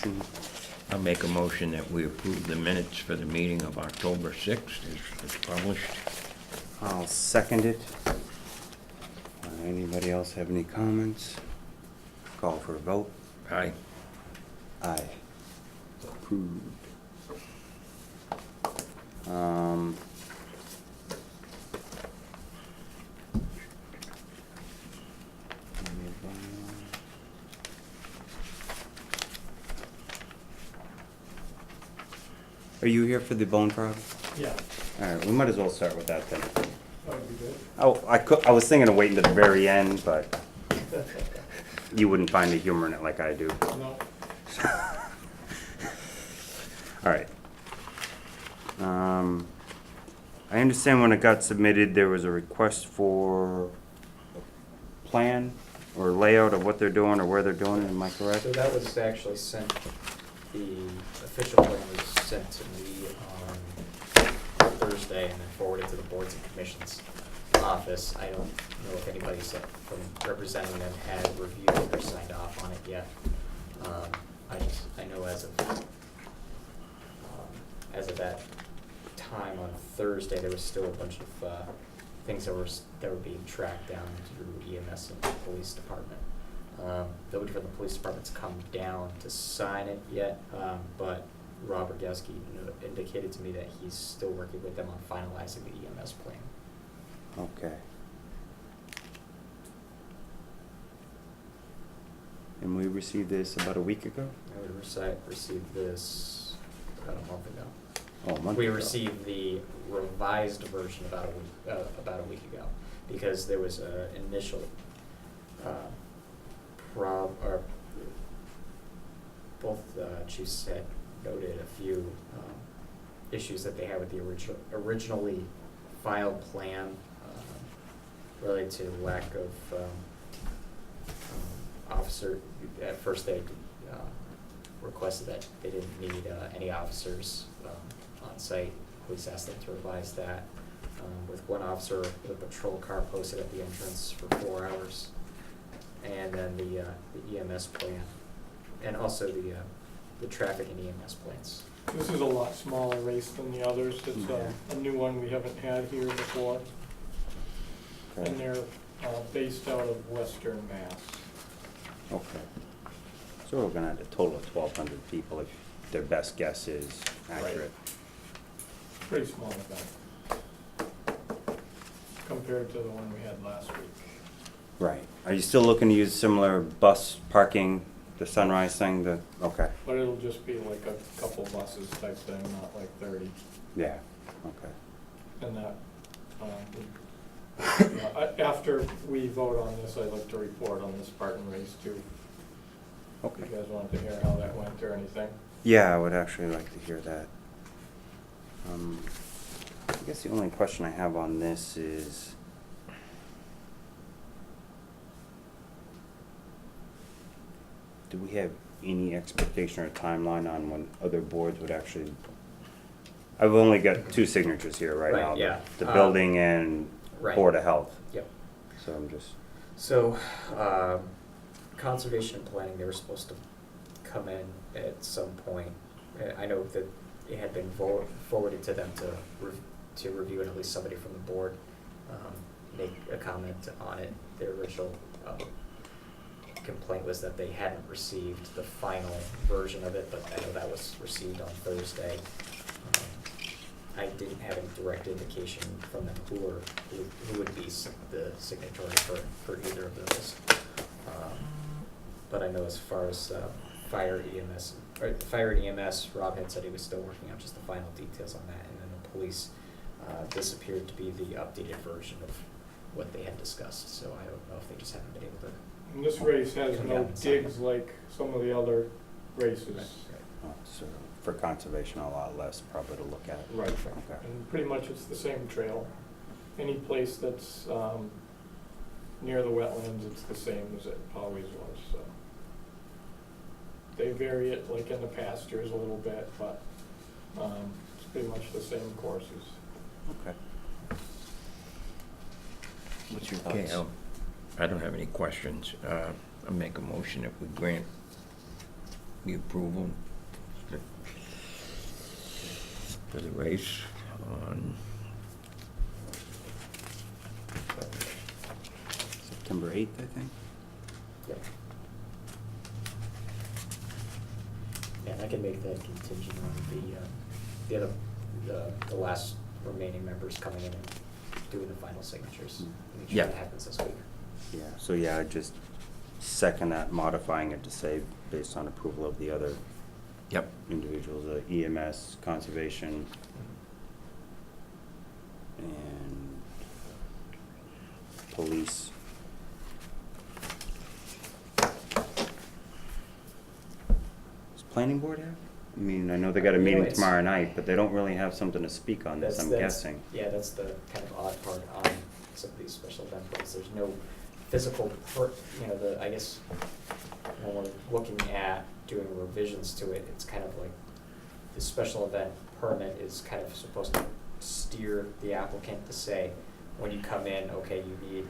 motion? I'll make a motion that we approve the minutes for the meeting of October 6th as published. I'll second it. Anybody else have any comments? Call for a vote. Aye. Aye. Approved. Are you here for the bone problem? Yeah, Alright, we might as well start with that then. that would be good. Oh, I was thinking of waiting to the very end, but you wouldn't find the humor in it like I do. No, Alright. I understand when it got submitted, there was a request for a plan or layout of what they're doing or where they're doing it, am I correct? So that was actually sent, the official plan was sent to me on Thursday and then forwarded to the boards and commissions office. I don't know if anybody from representing them had reviewed it or signed off on it yet. I know as of that time on Thursday, there was still a bunch of things that were being tracked down through EMS and the police department. Nobody from the police department's come down to sign it yet, but Robert Gowski indicated to me that he's still working with them on finalizing the EMS plan. Okay. And we received this about a week ago? I would received this about a month ago. Oh, a month We ago. received the revised version about a week ago, because there was an initial both chiefs had noted a few issues that they had with the originally filed plan related to lack of officer. At first they requested that they didn't need any officers on site. Police asked them to revise that with one officer with a patrol car posted at the entrance for 4 hours, and then the EMS plan, and also the traffic and EMS plans. this is a lot smaller race than the others. It's a new one we haven't had here before. Okay. And they're based out of Western Mass. Okay. So we're gonna have a total of 1,200 people if their best guess is accurate. Pretty small event compared to the one we had last week. Right. Are you still looking to use similar bus parking, the Sunrise thing, okay, But it'll just be like a couple buses type thing, not like 30. yeah, okay. And that, after we vote on this, I'd like to report on the Spartan race too. Okay. If you guys wanted to hear how that went or anything. Yeah, I would actually like to hear that. I guess the only question I have on this is, do we have any expectation or timeline on when other boards would actually, I've only got 2 signatures here right Right, now. yeah. The building and Right. Board of Health. Yep. So I'm just, So, conservation and planning, they were supposed to come in at some point. I know that it had been forwarded to them to review it, at least somebody from the board make a comment on it. Their original complaint was that they hadn't received the final version of it, but I know that was received on Thursday. I didn't have any direct indication from them who would be the signatory for either of those. But I know as far as fire and EMS, Rob had said he was still working on just the final details on that, and then the police, this appeared to be the updated version of what they had discussed, so I don't know if they just haven't been able to. And this race has Come no down and sign digs it. like some of the other races. so for conservation, a lot less probably to look at. Right. Okay. And pretty much it's the same trail. Any place that's near the wetlands, it's the same as it always was, so. They vary it like in the pastures a little bit, but it's pretty much the same courses. Okay. What's your Okay, thoughts? I don't have any questions. I'll make a motion if we grant the approval for the race on September 8th, I think. Yep. Yeah, and I can make that contingent on the other, the last remaining members coming in and doing the final signatures. Make sure Yeah. that happens this week. Yeah, so yeah, I just second that, modifying it to say based on approval of the other Yep. individuals, EMS, conservation, and police. Does planning board have? I mean, I know they got a You know, meeting it's- tomorrow night, but they don't really have something to speak on this, I'm That's- guessing. Yeah, that's the kind of odd part on some of these special event permits. There's no physical I guess when we're looking at doing revisions to it, it's kind of like the special event permit is kind of supposed to steer the applicant to say, when you come in, okay, you need,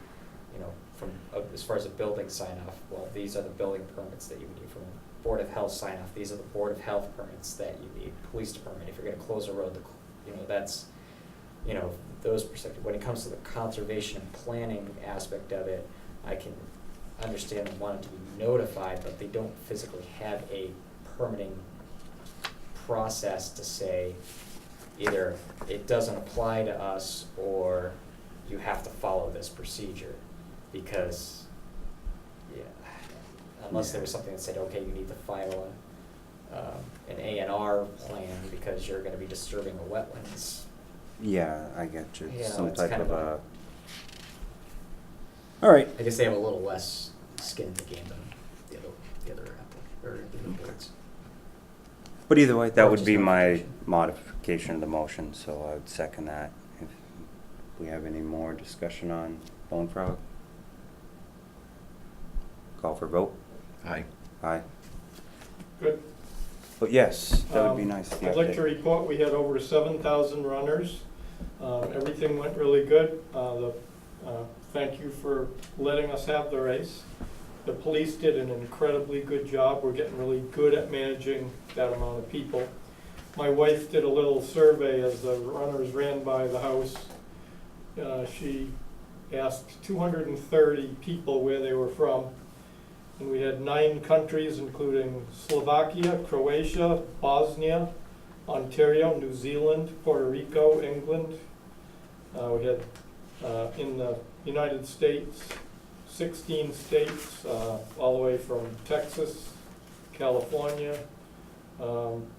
from, as far as a building sign off, well, these are the building permits that you need. From a Board of Health sign off, these are the Board of Health permits that you need. Police department, if you're gonna close a road, that's, those perspectives. When it comes to the conservation and planning aspect of it, I can understand them wanting to be notified, but they don't physically have a permitting process to say either it doesn't apply to us or you have to follow this procedure. Because, unless there was something that said, okay, you need to file an A&R plan because you're gonna be disturbing a wetlands. Yeah, I get you, Yeah, some it's type kind of of a. All right, I guess they have a little less skin in the game than the other boards. but either way, that Or would just be my notification. modification of the motion, so I would second that. If we have any more discussion on Bone Frog? Call for vote? Aye. Aye. Good. But yes, that would be nice. the I'd like to update. report we had over 7,000 runners. Everything went really good. Thank you for letting us have the race. The police did an incredibly good job. We're getting really good at managing that amount of people. My wife did a little survey as the runners ran by the house. She asked 230 people where they were from. And we had 9 countries, including Slovakia, Croatia, Bosnia, Ontario, New Zealand, Puerto Rico, England. We had in the United States, 16 states, all the way from Texas, California,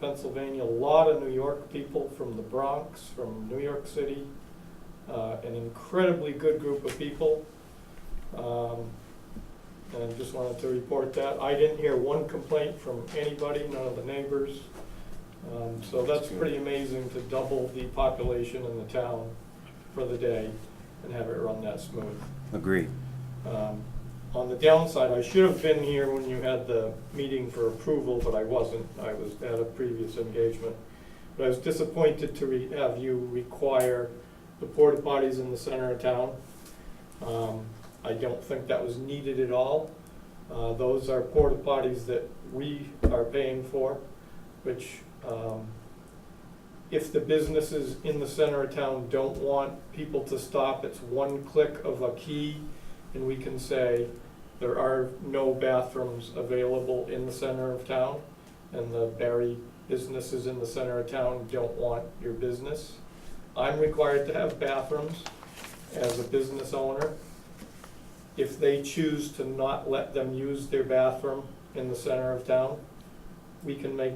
Pennsylvania, a lot of New York people from the Bronx, from New York City, an incredibly good group of people. And just wanted to report that. I didn't hear one complaint from anybody, none of the neighbors. So that's pretty amazing to double the population in the town for the day and have it run that smooth. Agreed. On the downside, I should have been here when you had the meeting for approval, but I wasn't. I was at a previous engagement. But I was disappointed to have you require the porta potties in the center of town. I don't think that was needed at all. Those are porta potties that we are paying for, which if the businesses in the center of town don't want people to stop, it's one click of a key and we can say there are no bathrooms available in the center of town and the Barre businesses in the center of town don't want your business. I'm required to have bathrooms as a business owner. If they choose to not let them use their bathroom in the center of town, we can make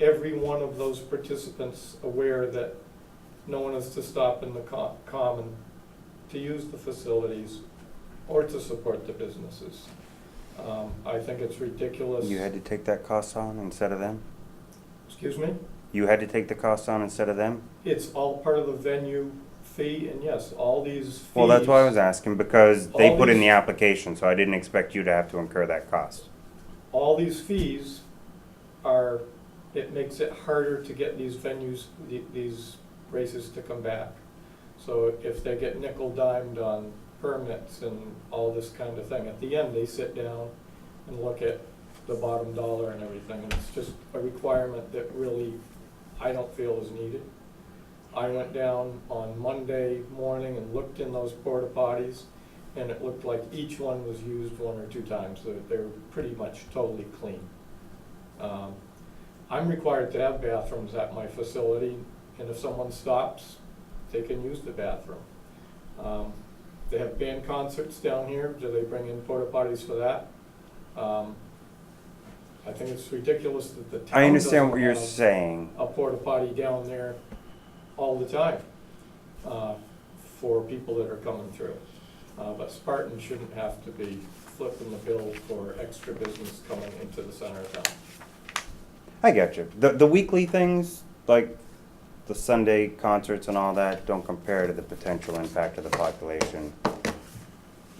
every one of those participants aware that no one is to stop in the common to use the facilities or to support the businesses. I think it's ridiculous. You had to take that cost on instead of them? Excuse me? You had to take the cost on instead of them? It's all part of the venue fee, and yes, all these fees. Well, that's why I was asking, because they All put in these- the application, so I didn't expect you to have to incur that cost. All these fees are, it makes it harder to get these venues, these races to come back. So if they get nickel-dimed on permits and all this kind of thing, at the end, they sit down and look at the bottom dollar and everything. And it's just a requirement that really I don't feel is needed. I went down on Monday morning and looked in those porta potties, and it looked like each one was used 1 or 2 times. They're pretty much totally clean. I'm required to have bathrooms at my facility, and if someone stops, they can use the bathroom. They have band concerts down here. Do they bring in porta potties for that? I think it's ridiculous that the town I understand what doesn't you're have saying. a porta potty down there all the time for people that are coming through. But Spartan shouldn't have to be flipping the bill for extra business coming into the center of town. I get you. The weekly things, like the Sunday concerts and all that, don't compare to the potential impact of the population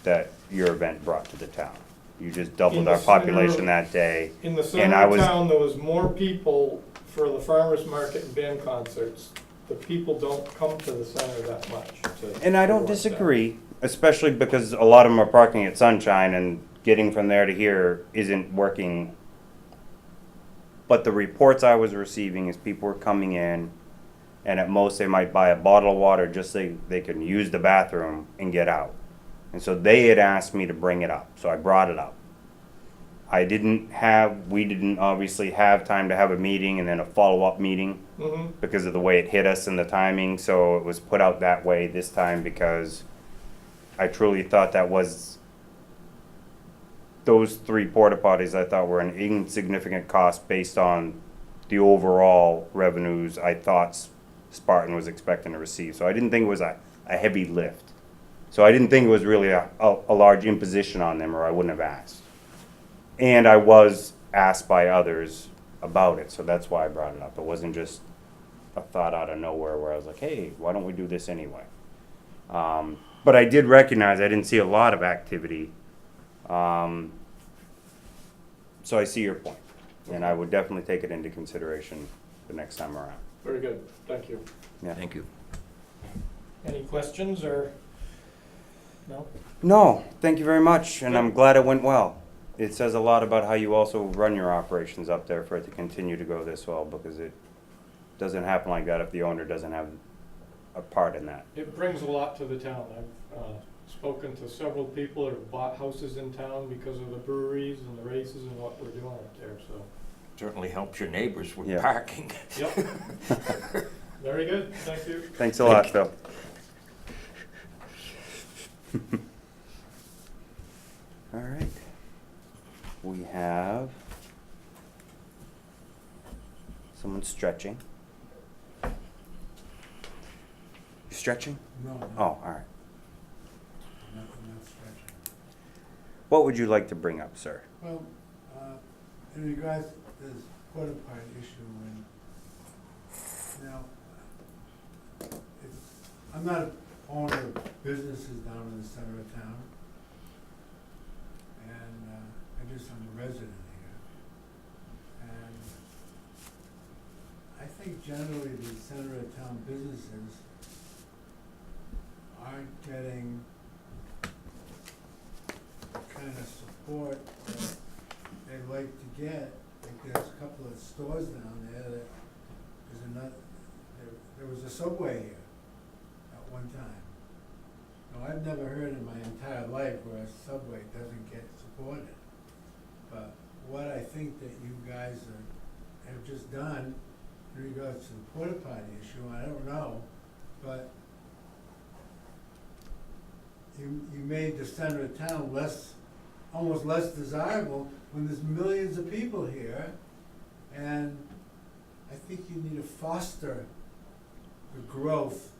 that your event brought to the town. You just doubled In the our center population of- that day. In the And center I of was- town, there was more people for the farmer's market and band concerts. The people don't come to the center that much. And I don't disagree, especially because a lot of them are parking at Sunshine and getting from there to here isn't working. But the reports I was receiving is people were coming in, and at most they might buy a bottle of water just so they can use the bathroom and get out. And so they had asked me to bring it up, so I brought it up. We didn't obviously have time to have a meeting and then a follow-up meeting Mm-hmm. because of the way it hit us and the timing, so it was put out that way this time because I truly thought those 3 porta potties I thought were an insignificant cost based on the overall revenues I thought Spartan was expecting to receive. So I didn't think it was a heavy lift. So I didn't think it was really a large imposition on them, or I wouldn't have asked. And I was asked by others about it, so that's why I brought it up. It wasn't just a thought out of nowhere where I was like, hey, why don't we do this anyway? But I did recognize I didn't see a lot of activity. So I see your point, and I would definitely take it into consideration the next time around. Very good, thank you. Yeah. Thank you. Any questions or, no? No, thank you very much, and I'm glad it went well. It says a lot about how you also run your operations up there for it to continue to go this well, because it doesn't happen like that if the owner doesn't have a part in that. It brings a lot to the town. I've spoken to several people that have bought houses in town because of the breweries and the races and what we're doing up there, so. Certainly helps your neighbors with Yeah. parking. Yep. Very good, thank you. Thanks a lot, Phil. All right. We have someone stretching. You stretching? No, no, Oh, all right. not stretching. What would you like to bring up, sir? Well, in regards to this porta potty issue, and now, I'm not an owner of businesses down in the center of town, and I'm a resident here. And I think generally the center of town businesses aren't getting the kind of support that they'd like to get. Like there's a couple of stores down there that, there was a Subway here at one time. Now, I've never heard in my entire life where a Subway doesn't get supported. But what I think that you guys have just done in regards to the porta potty issue, I don't know, but you made the center of town almost less desirable when there's millions of people here. And I think you need to foster the growth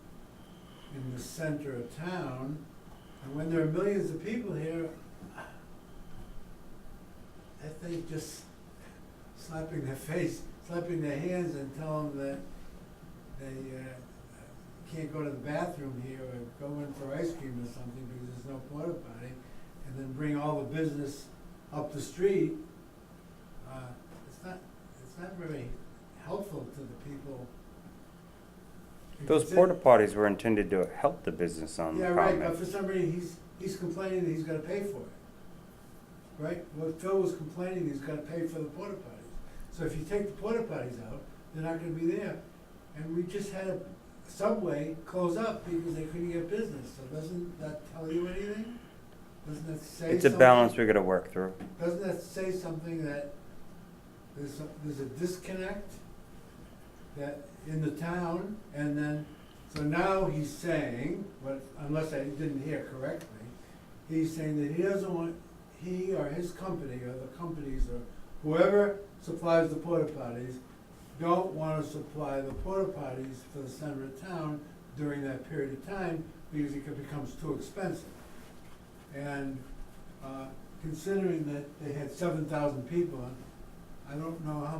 in the center of town. And when there are millions of people here, I think just slapping their hands and telling them that they can't go to the bathroom here or go in for ice cream or something because there's no porta potty, and then bring all the business up the street, it's not very helpful to the people. Those porta potties were intended to help the business on the Yeah, right, promenade. but for some reason, he's complaining that he's gotta pay for it. right? Well, Phil was complaining he's gotta pay for the porta potties. So if you take the porta potties out, they're not gonna be there. And we just had a Subway close up because they couldn't get business. So doesn't that tell you anything? Doesn't that say something? It's a balance we gotta work through. Doesn't that say something that there's a disconnect that in the town, and then, so now he's saying, but unless I didn't hear correctly, he's saying that he doesn't want, he or his company, or the companies, or whoever supplies the porta potties, don't wanna supply the porta potties for the center of town during that period of time, because it becomes too expensive. And, considering that they had 7,000 people, I don't know how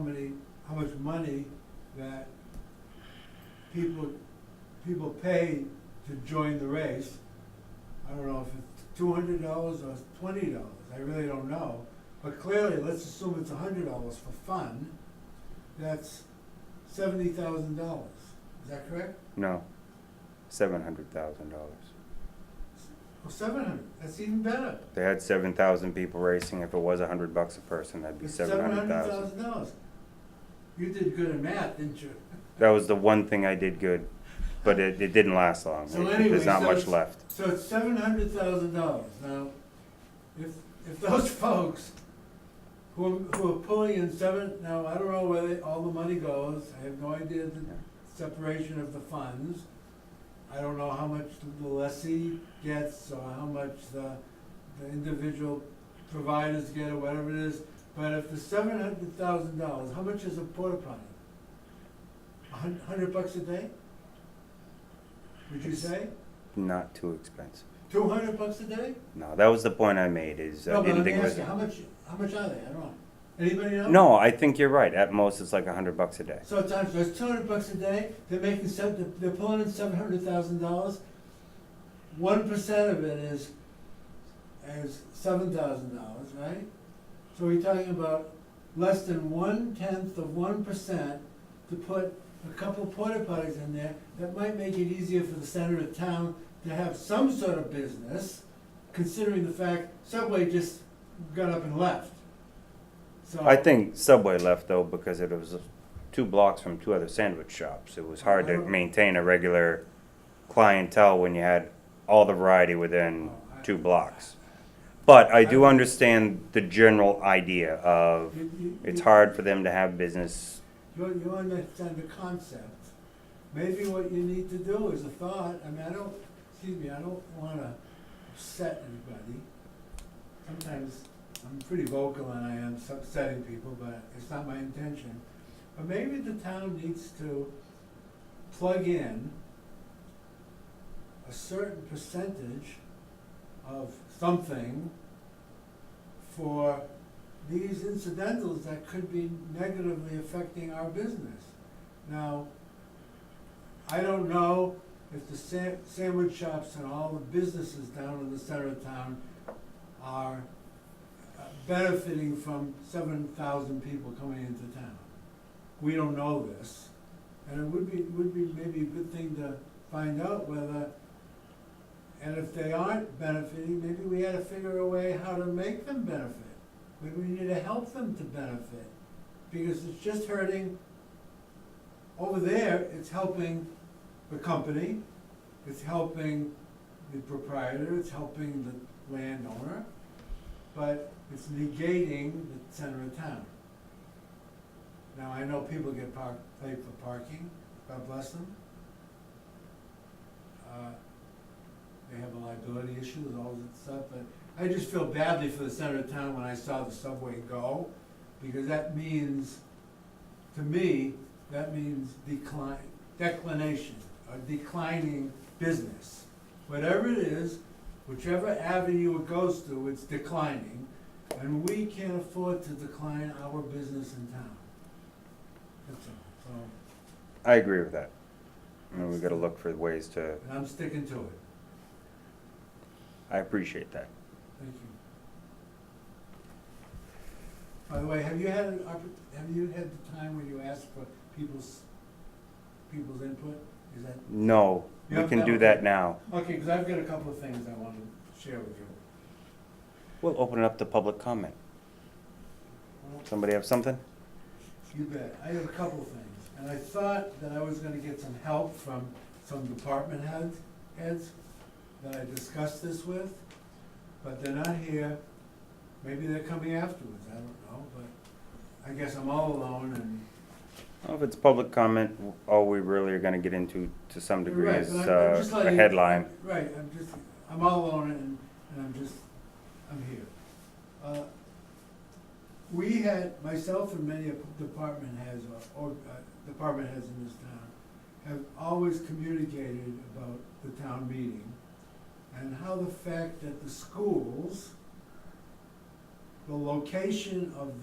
much money that people pay to join the race. I don't know if it's $200 or $20, I really don't know. But clearly, let's assume it's $100 for fun, that's $70,000, is that correct? No, $700,000. Well, 700, that's even better. They had 7,000 people racing. If it was $100 a person, that'd be It's $700,000. $700,000. You did good at math, didn't you? That was the one thing I did good, but it didn't last long. So anyway, There's not so much it's- left. So it's $700,000. Now, if those folks who are pulling in now, I don't know where all the money goes, I have no idea the separation of the funds. I don't know how much the lessee gets, or how much the individual providers get, or whatever it is. But if the $700,000, how much is a porta potty? $100 a day? Would you say? Not too expensive. $200 a day? No, that was the point I made, is I No, but didn't let me think it ask was. you, how much are they? I don't know. Anybody know? No, I think you're right. At most, it's like $100 a day. So it's $200 a day, they're they're pulling in $700,000. 1% of it is $7,000, right? So we're talking about less than 0.1% to put a couple porta potties in there. That might make it easier for the center of town to have some sort of business, considering the fact Subway just got up and left. So I think Subway left though because it was 2 blocks from 2 other sandwich shops. It was hard to maintain a regular clientele when you had all the variety within 2 blocks. But I do understand the general idea of it's hard for them to have business. You understand the concept. Maybe what you need to do is a thought, I mean, I don't wanna upset anybody. Sometimes I'm pretty vocal and I am upsetting people, but it's not my intention. But maybe the town needs to plug in a certain percentage of something for these incidentals that could be negatively affecting our business. Now, I don't know if the sandwich shops and all the businesses down in the center of town are benefiting from 7,000 people coming into town. We don't know this, and it would be maybe a good thing to find out whether, and if they aren't benefiting, maybe we had to figure a way how to make them benefit. Maybe we need to help them to benefit, because it's just hurting. Over there, it's helping the company, it's helping the proprietor, it's helping the landowner, but it's negating the center of town. Now, I know people get paid for parking, God bless them. They have a liability issue with all that stuff, but I just feel badly for the center of town when I saw the Subway go, because that means, to me, that means declination, or declining business. Whatever it is, whichever avenue it goes to, it's declining, and we can't afford to decline our business in town. That's all. So, I agree with that. And we gotta look for ways to, and I'm sticking to it. I appreciate that. Thank you. By the way, have you had the time when you asked for people's input? Is that? No, You we have can that, do okay. that now. Okay, because I've got a couple of things I want to share with you. We'll open it up to public comment. Somebody have something? You bet. I have a couple of things, and I thought that I was gonna get some help from some department heads that I discussed this with, but they're not here. Maybe they're coming afterwards, I don't know, but I guess I'm all alone and. Well, if it's public comment, all we really are gonna get into, to some degree, Right, is but I'm just a letting you- headline. Right, I'm all alone and I'm here. We had, myself and many department heads, department heads in this town, have always communicated about the town meeting and how the fact that the schools, the location of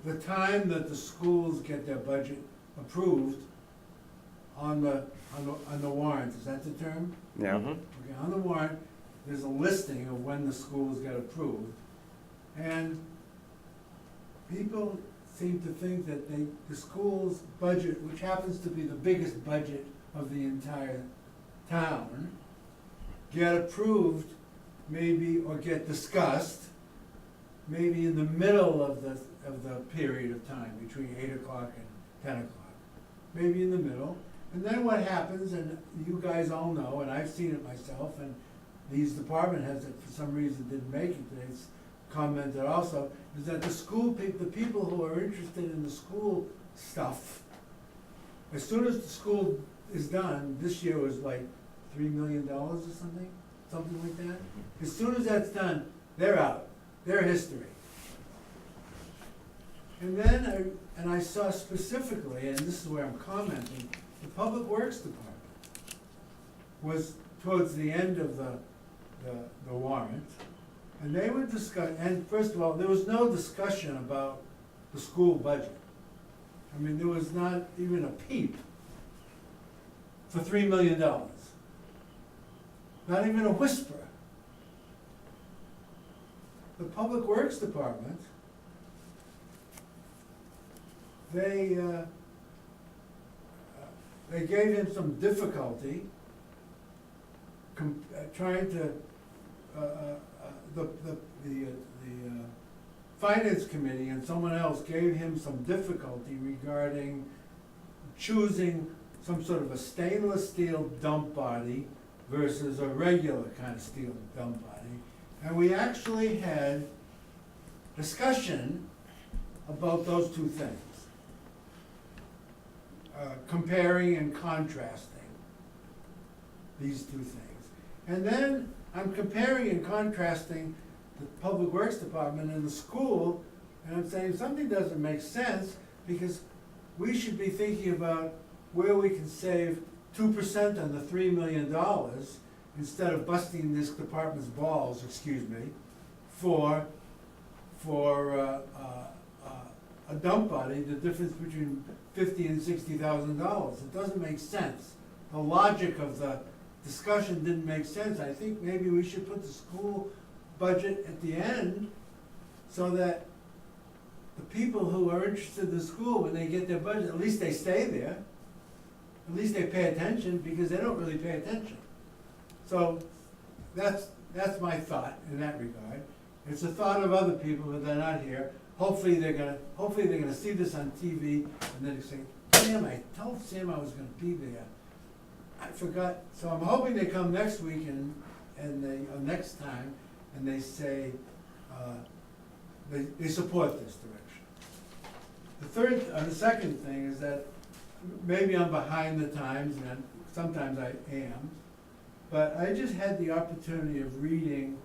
the time that the schools get their budget approved on the warrant, is that the term? Yeah, Okay, on the warrant, there's a listing of when the schools get approved. And people seem to think that the school's budget, which happens to be the biggest budget of the entire town, get approved maybe, or get discussed, maybe in the middle of the period of time, between 8 o'clock and 10 o'clock, maybe in the middle. And then what happens, and you guys all know, and I've seen it myself, and these department heads that for some reason didn't make it today commented also, is that the people who are interested in the school stuff, as soon as the school is done, this year was like $3 million or something like that. As soon as that's done, they're out, they're history. And then I saw specifically, and this is where I'm commenting, the Public Works Department was towards the end of the warrant, and they were and first of all, there was no discussion about the school budget. I mean, there was not even a peep for $3 million. Not even a whisper. The Public Works Department, they gave him some difficulty trying to, the Finance Committee and someone else gave him some difficulty regarding choosing some sort of a stainless steel dump body versus a regular kind of steel dump body. And we actually had discussion about those two things. Comparing and contrasting these two things. And then I'm comparing and contrasting the Public Works Department and the school, and I'm saying something doesn't make sense, because we should be thinking about where we can save 2% on the $3 million instead of busting this department's balls, excuse me, for a dump body, the difference between $50,000 and $60,000. It doesn't make sense. The logic of the discussion didn't make sense. I think maybe we should put the school budget at the end so that the people who are interested in the school, when they get their budget, at least they stay there. At least they pay attention, because they don't really pay attention. So that's my thought in that regard. It's a thought of other people, but they're not here. Hopefully they're gonna see this on TV and then say, damn, I told Sam I was gonna be there. I forgot. So I'm hoping they come next week and next time, and they say, they support this direction. The second thing is that maybe I'm behind the times, and sometimes I am, but I just had the opportunity of reading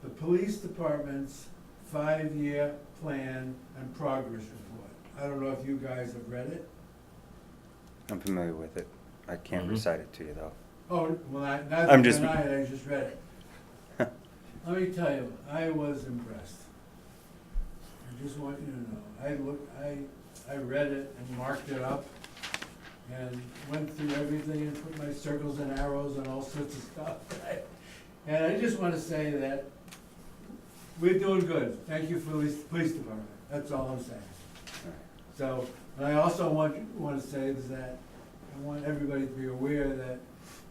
the police department's 5-year plan and progress report. I don't know if you guys have read it. I'm familiar with it. I can't recite it to you, though. Oh, well, I'm just- tonight, I just read it. Let me tell you, I was impressed. I just want you to know, I read it and marked it up and went through everything and put my circles and arrows and all sorts of stuff. And I just want to say that we're doing good. Thank you for the police department. That's all I'm saying. So, and I also want to say is that I want everybody to be aware that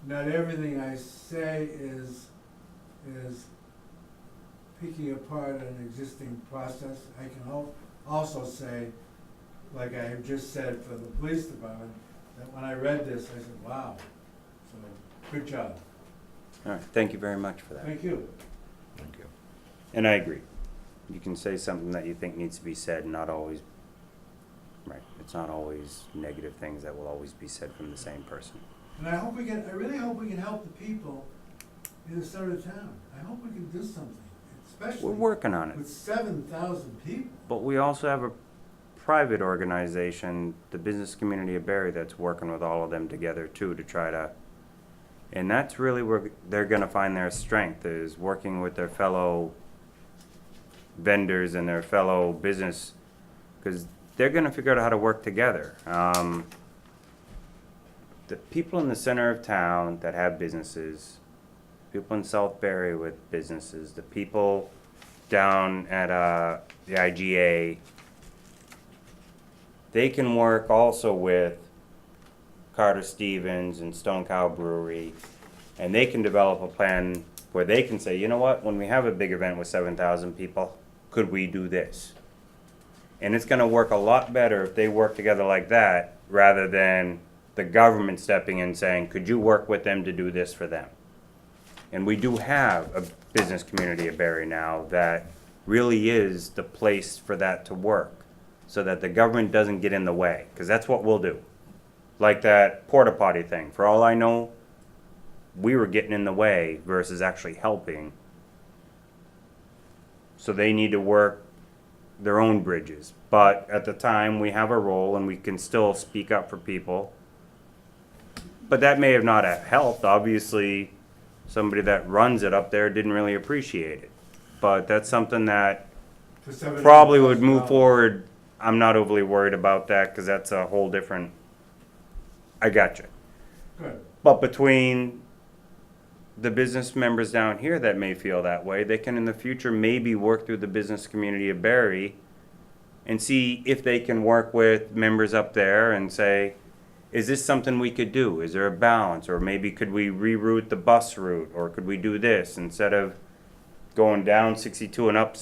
not everything I say is is picking apart an existing process. I can also say, like I have just said for the police department, that when I read this, I said, wow. So, good job. All right, thank you very much for that. Thank you. Thank you. And I agree. You can say something that you think needs to be said, not always, right, it's not always negative things that will always be said from the same person. And I really hope we can help the people in the center of town. I hope we can do something, We're especially working on it, with 7,000 people. but we also have a private organization, the Business Community of Barre, that's working with all of them together too to try to, and that's really where they're gonna find their strength, is working with their fellow vendors and their fellow business, because they're gonna figure out how to work together. The people in the center of town that have businesses, people in South Barre with businesses, the people down at the IGA, they can work also with Carter Stevens and Stone Cow Brewery, and they can develop a plan where they can say, you know what, when we have a big event with 7,000 people, could we do this? And it's gonna work a lot better if they work together like that, rather than the government stepping in saying, could you work with them to do this for them? And we do have a business community of Barre now that really is the place for that to work, so that the government doesn't get in the way, because that's what we'll do. Like that porta potty thing, for all I know, we were getting in the way versus actually helping. So they need to work their own bridges. But at the time, we have a role and we can still speak up for people. But that may have not have helped. Obviously, somebody that runs it up there didn't really appreciate it. But that's something that For 7,000 probably would move $7,000. forward. I'm not overly worried about that because that's a whole different, I gotcha. Good. But between the business members down here that may feel that way, they can in the future maybe work through the business community of Barre and see if they can work with members up there and say, is this something we could do? Is there a balance? Or maybe could we reroute the bus route? Or could we do this instead of going down 62 and up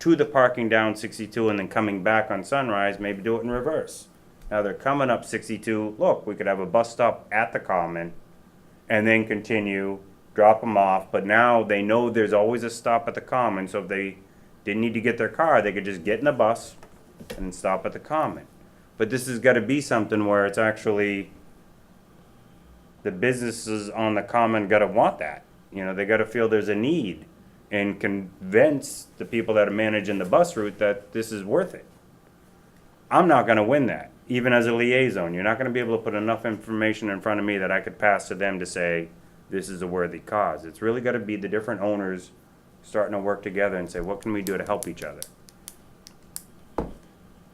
to the parking down 62 and then coming back on Sunrise, maybe do it in reverse. Now they're coming up 62, look, we could have a bus stop at the Common and then continue, drop them off, but now they know there's always a stop at the Common, so if they didn't need to get their car, they could just get in the bus and stop at the Common. But this has gotta be something where it's actually, the businesses on the Common gotta want that. You know, they gotta feel there's a need and convince the people that are managing the bus route that this is worth it. I'm not gonna win that, even as a liaison. You're not gonna be able to put enough information in front of me that I could pass to them to say, this is a worthy cause. It's really gotta be the different owners starting to work together and say, what can we do to help each other?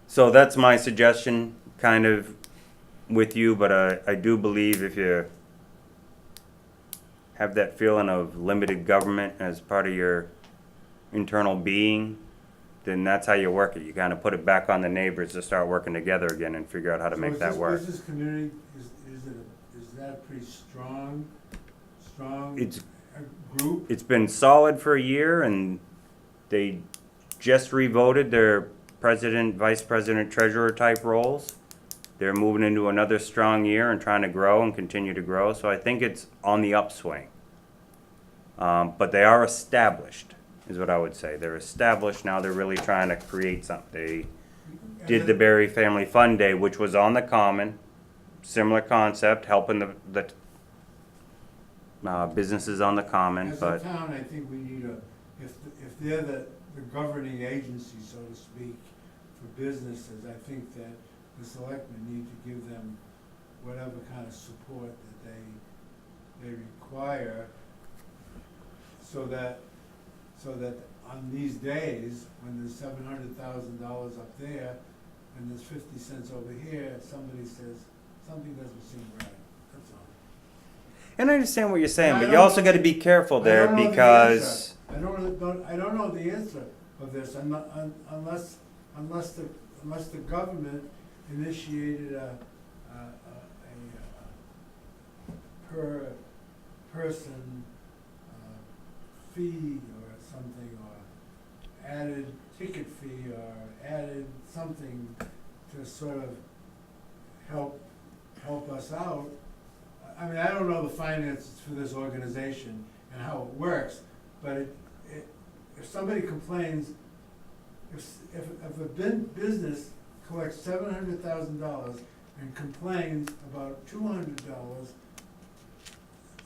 So that's my suggestion, kind of with you, but I do believe if you have that feeling of limited government as part of your internal being, then that's how you work it. You kind of put it back on the neighbors to start working together again and figure out how to make that work. So is this community, is that a pretty strong It's group? It's been solid for a year, and they just re-voted their president, vice president, treasurer type roles. They're moving into another strong year and trying to grow and continue to grow, so I think it's on the upswing. But they are established, is what I would say. They're established, now they're really trying to create something. They did the Barre Family Fun Day, which was on the Common, similar concept, helping the businesses on the Common, As a but town, I think we need if they're the governing agency, so to speak, for businesses, I think that the selectmen need to give them whatever kind of support that they require, so that on these days, when there's $700,000 up there, and there's 50 cents over here, somebody says, something doesn't seem right, that's all. and I understand what you're saying, I but you don't also know- gotta be careful I there don't know the because answer. I don't know the answer of this, unless the government initiated a per person fee or something, or added ticket fee, or added something to sort of help us out. I mean, I don't know the finances for this organization and how it works, but if somebody complains, if a business collects $700,000 and complains about $200,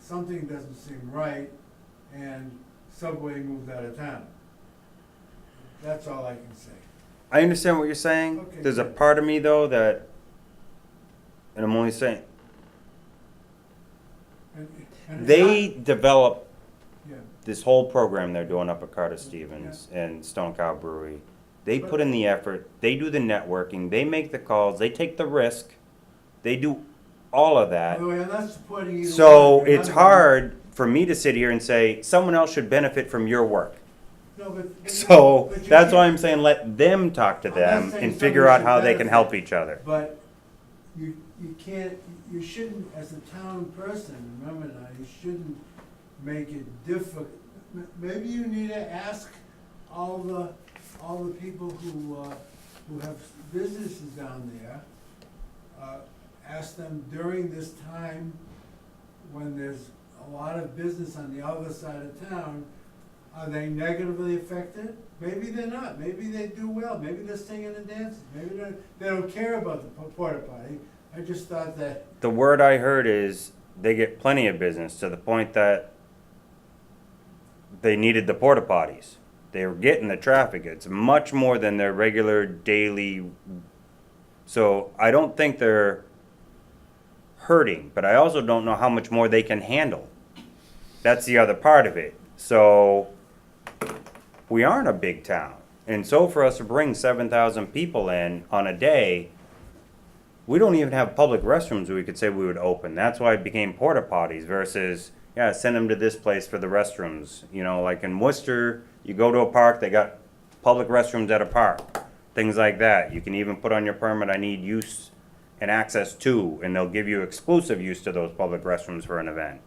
something doesn't seem right, and Subway moved out of town. That's all I can say. I understand what you're saying. Okay, There's a good. part of me though that, and I'm only saying, And it's they not- develop Yeah, this whole program they're doing up at Carter Stevens and Stone Cow Brewery. They put in the effort, they do the networking, they make the calls, they take the risk, they do all of by that. the way, I'm not supporting either So one or it's none of them. hard for me to sit here and say, someone else should benefit from your work. No, but So but you that's why can't- I'm saying let them talk to I'm not them saying and figure somebody out should how they can benefit. help each other. But you can't, you shouldn't, as a town person, remember now, you shouldn't make it difficult. Maybe you need to ask all the people who have businesses down there, ask them during this time when there's a lot of business on the other side of town, are they negatively affected? Maybe they're not, maybe they do well, maybe they're singing and dancing, maybe they don't care about the porta potty. I just thought that, The word I heard is they get plenty of business to the point that they needed the porta potties. They were getting the traffic. It's much more than their regular daily. So I don't think they're hurting, but I also don't know how much more they can handle. That's the other part of it. So we aren't a big town. And so for us to bring 7,000 people in on a day, we don't even have public restrooms we could say we would open. That's why it became porta potties versus, yeah, send them to this place for the restrooms. You know, like in Worcester, you go to a park, they got public restrooms at a park. Things like that. You can even put on your permit, I need use and access to, and they'll give you exclusive use to those public restrooms for an event.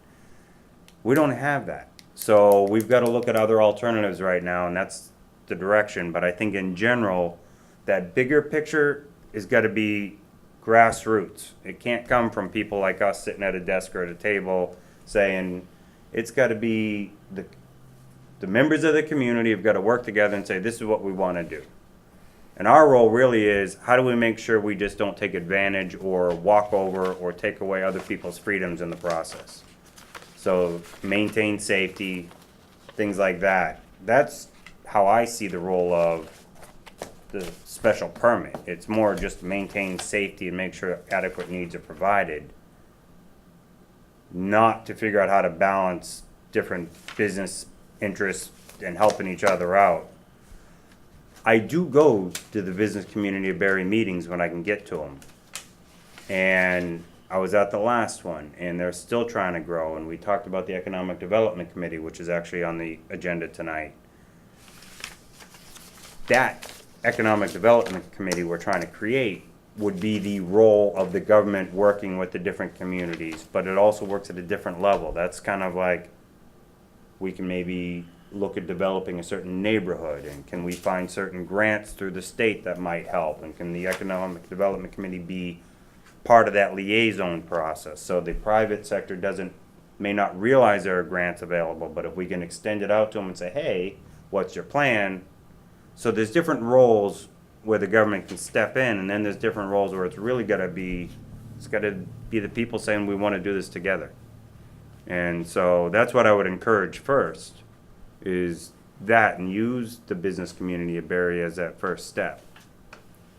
We don't have that. So we've got to look at other alternatives right now, and that's the direction. But I think in general, that bigger picture has got to be grassroots. It can't come from people like us sitting at a desk or at a table saying, it's got to be the members of the community have got to work together and say, this is what we want to do. And our role really is, how do we make sure we just don't take advantage or walk over or take away other people's freedoms in the process? So maintain safety, things like that. That's how I see the role of the special permit. It's more just maintain safety and make sure adequate needs are provided, not to figure out how to balance different business interests and helping each other out. I do go to the business community of Barre meetings when I can get to them. And I was at the last one, and they're still trying to grow, and we talked about the Economic Development Committee, which is actually on the agenda tonight. That Economic Development Committee we're trying to create would be the role of the government working with the different communities, but it also works at a different level. That's kind of like, we can maybe look at developing a certain neighborhood, and can we find certain grants through the state that might help, and can the Economic Development Committee be part of that liaison process, so the private sector may not realize there are grants available, but if we can extend it out to them and say, hey, what's your plan? So there's different roles where the government can step in, and then there's different roles where it's gotta be the people saying we wanna do this together. And so that's what I would encourage first, is that, and use the business community of Barre as that first step.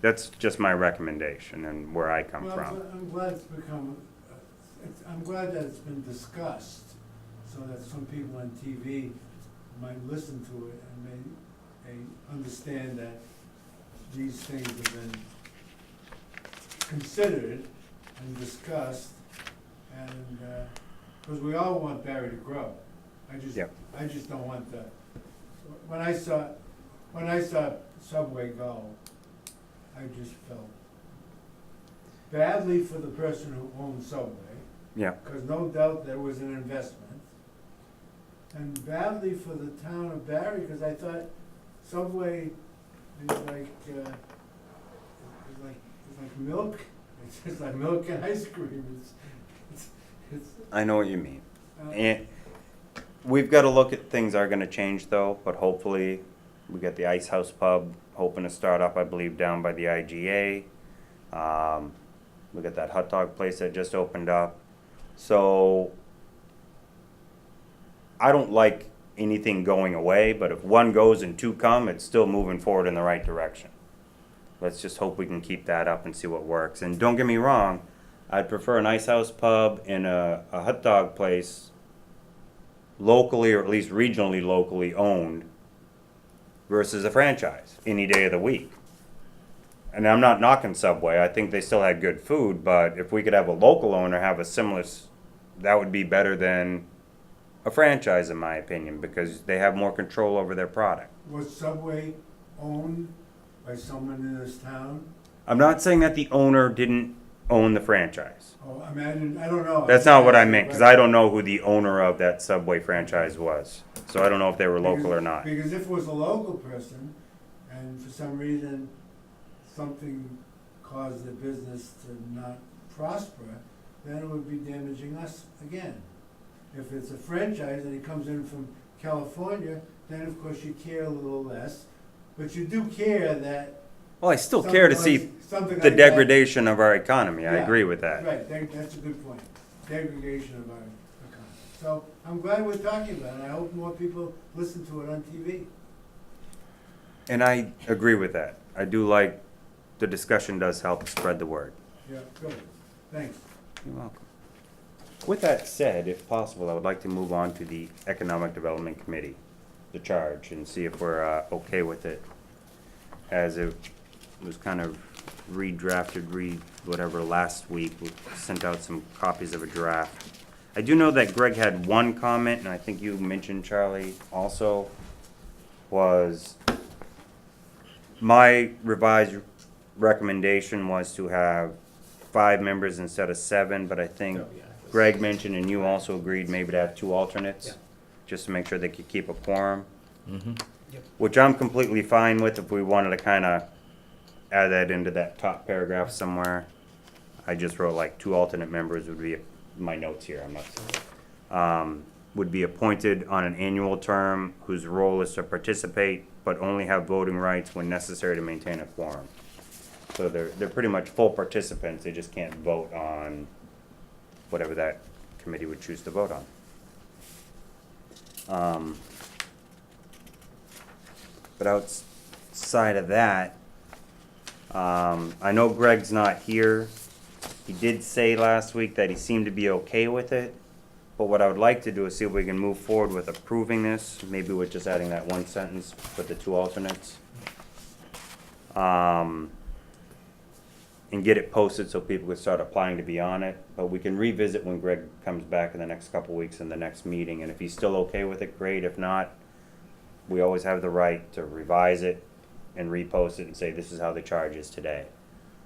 That's just my recommendation and where I come well, from. I'm glad it's become, I'm glad that it's been discussed, so that some people on TV might listen to it and may understand that these things have been considered and discussed, and, because we all want Barre to grow. Yep. I just don't want the, when I saw Subway go, I just felt badly for the person who owned Subway, Yeah, because no doubt there was an investment. and badly for the town of Barre, because I thought Subway is like, it's like milk. It's like milk and ice cream. It's, I know what you mean. uh, And we've got to look at, things are gonna change though, but hopefully, we got the Ice House Pub hoping to start up, I believe, down by the IGA. We got that hot dog place that just opened up. So, I don't like anything going away, but if one goes and two come, it's still moving forward in the right direction. Let's just hope we can keep that up and see what works. And don't get me wrong, I'd prefer an Ice House Pub and a hot dog place locally, or at least regionally locally owned, versus a franchise any day of the week. And I'm not knocking Subway, I think they still had good food, but if we could have a local owner have a similar, that would be better than a franchise in my opinion, because they have more control over their product. Was Subway owned by someone in this town? I'm not saying that the owner didn't own the franchise. Oh, I mean, I don't know. That's not what I meant, because I don't know who the owner of that Subway franchise was. So I don't know if they were local or not. Because if it was a local person, and for some reason, something caused the business to not prosper, then it would be damaging us again. If it's a franchise and it comes in from California, then of course you care a little less, but you do care that. Well, I still care to see something the like that- degradation of our economy, I Yeah, agree with that. Right, that's a good point, degradation of our economy. So I'm glad we're talking about it, I hope more people listen to it on TV. And I agree with that. I do like, the discussion does help spread the word. Yeah, good, thanks. You're welcome. With that said, if possible, I would like to move on to the Economic Development Committee, the charge, and see if we're okay with it, as it was kind of redrafted, whatever, last week. We sent out some copies of a draft. I do know that Greg had one comment, and I think you mentioned, Charlie, also, was my revised recommendation was to have 5 members instead of 7, but I think Oh, yeah, it was- Greg mentioned, and you also agreed, maybe to have 2 alternates, Yeah. just to make sure they could keep a quorum, Mm-hmm. Yep. which I'm completely fine with if we wanted to kind of add that into that top paragraph somewhere. I just wrote like 2 alternate members would be, my notes here, I'm not, would be appointed on an annual term whose role is to participate but only have voting rights when necessary to maintain a quorum. So they're pretty much full participants, they just can't vote on whatever that committee would choose to vote on. But outside of that, I know Greg's not here. He did say last week that he seemed to be okay with it, but what I would like to do is see if we can move forward with approving this, maybe with just adding that one sentence with the 2 alternates. And get it posted so people could start applying to be on it, but we can revisit when Greg comes back in the next couple weeks in the next meeting, and if he's still okay with it, great. If not, we always have the right to revise it and repost it and say this is how the charge is today.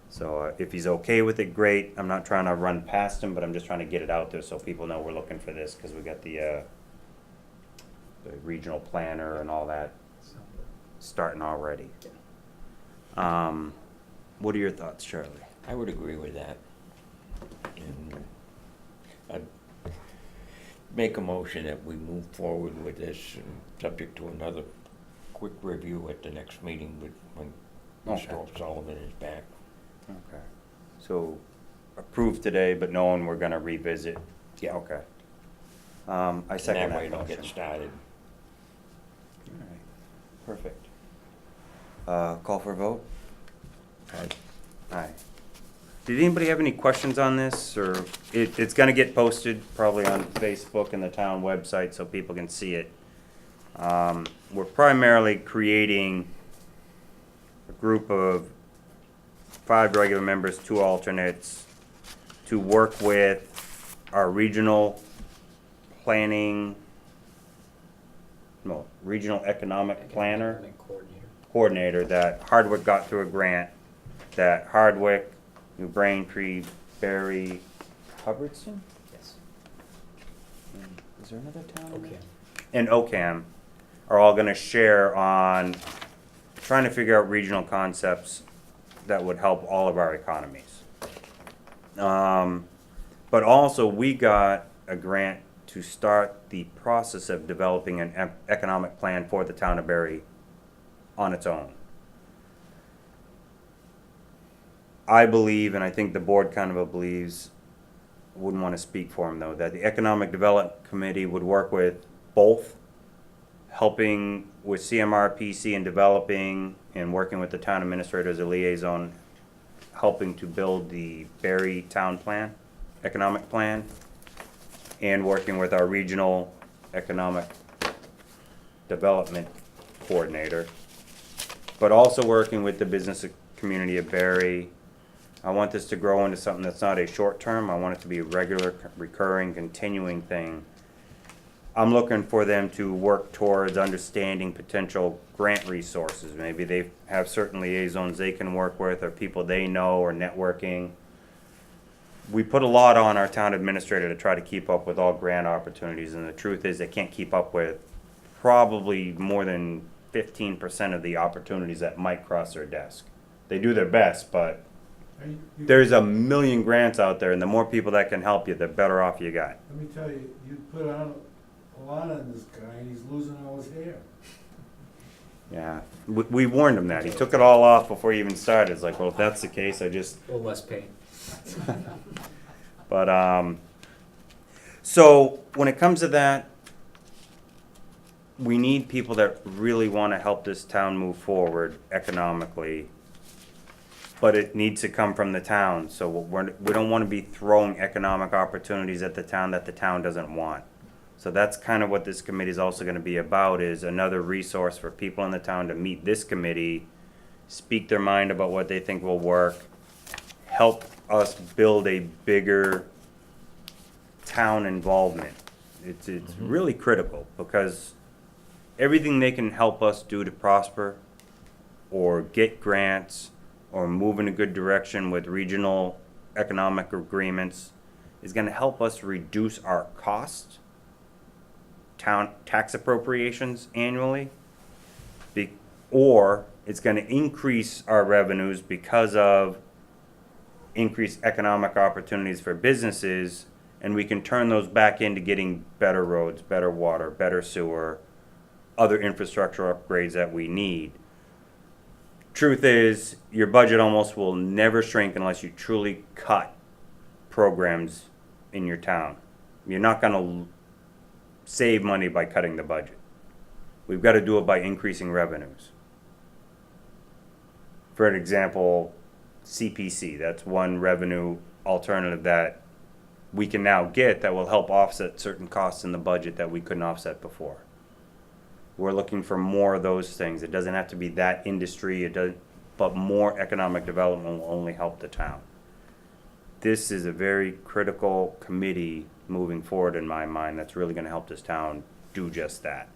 So if he's okay with it, great. I'm not trying to run past him, but I'm just trying to get it out there so people know we're looking for this, because we got the regional planner and all that So, starting already. yeah. What are your thoughts, Charlie? I would agree with that. And I'd make a motion that we move forward with this, and subject to another quick review at the next meeting when Okay. Mr. O'Sullivan is back. Okay. So approved today, but knowing we're gonna revisit. Yeah. Okay. I second And that way that it'll motion. get started. All right. Perfect. Call for a vote? Aye. Did anybody have any questions on this, or it's gonna get posted probably on Facebook and the town website so people can see it. We're primarily creating a group of 5 regular members, 2 alternates, to work with our regional planning, regional economic planner Economic coordinator coordinator. that Hardwick got through a grant, that Hardwick, New Braintree, Barre, Hubbardston? Yes. Is there another town? in there? Okay. and OCAM are all gonna share on trying to figure out regional concepts that would help all of our economies. But also, we got a grant to start the process of developing an economic plan for the town of Barre on its own. I believe, and I think the board kind of believes, wouldn't want to speak for him though, that the Economic Development Committee would work with both, helping with CMRPC in developing and working with the town administrator as a liaison, helping to build the Barre Town Plan, economic plan, and working with our regional economic development coordinator, but also working with the business community of Barre. I want this to grow into something that's not a short term. I want it to be a regular, recurring, continuing thing. I'm looking for them to work towards understanding potential grant resources. Maybe they have certain liaisons they can work with, or people they know, or networking. We put a lot on our town administrator to try to keep up with all grant opportunities, and the truth is they can't keep up with probably more than 15% of the opportunities that might cross their desk. They do their best, but there's a million grants out there, and the more people that can help you, the better off you got. Let me tell you, you put on a lot on this guy, and he's losing all his hair. Yeah, we warned him that. He took it all off before he even started. It's like, well, if that's the case, I just... A little less pain. But, so when it comes to that, we need people that really want to help this town move forward economically, but it needs to come from the town. So we don't want to be throwing economic opportunities at the town that the town doesn't want. So that's kind of what this committee is also going to be about, is another resource for people in the town to meet this committee, speak their mind about what they think will work, help us build a bigger town involvement. It's really critical, because everything they can help us do to prosper or get grants or move in a good direction with regional economic agreements is going to help us reduce our costs, town tax appropriations annually, or it's going to increase our revenues because of increased economic opportunities for businesses, and we can turn those back into getting better roads, better water, better sewer, other infrastructure upgrades that we need. Truth is, your budget almost will never shrink unless you truly cut programs in your town. You're not going to save money by cutting the budget. We've got to do it by increasing revenues. For an example, CPC, that's one revenue alternative that we can now get that will help offset certain costs in the budget that we couldn't offset before. We're looking for more of those things. It doesn't have to be that industry, but more economic development will only help the town. This is a very critical committee moving forward in my mind that's really going to help this town do just that.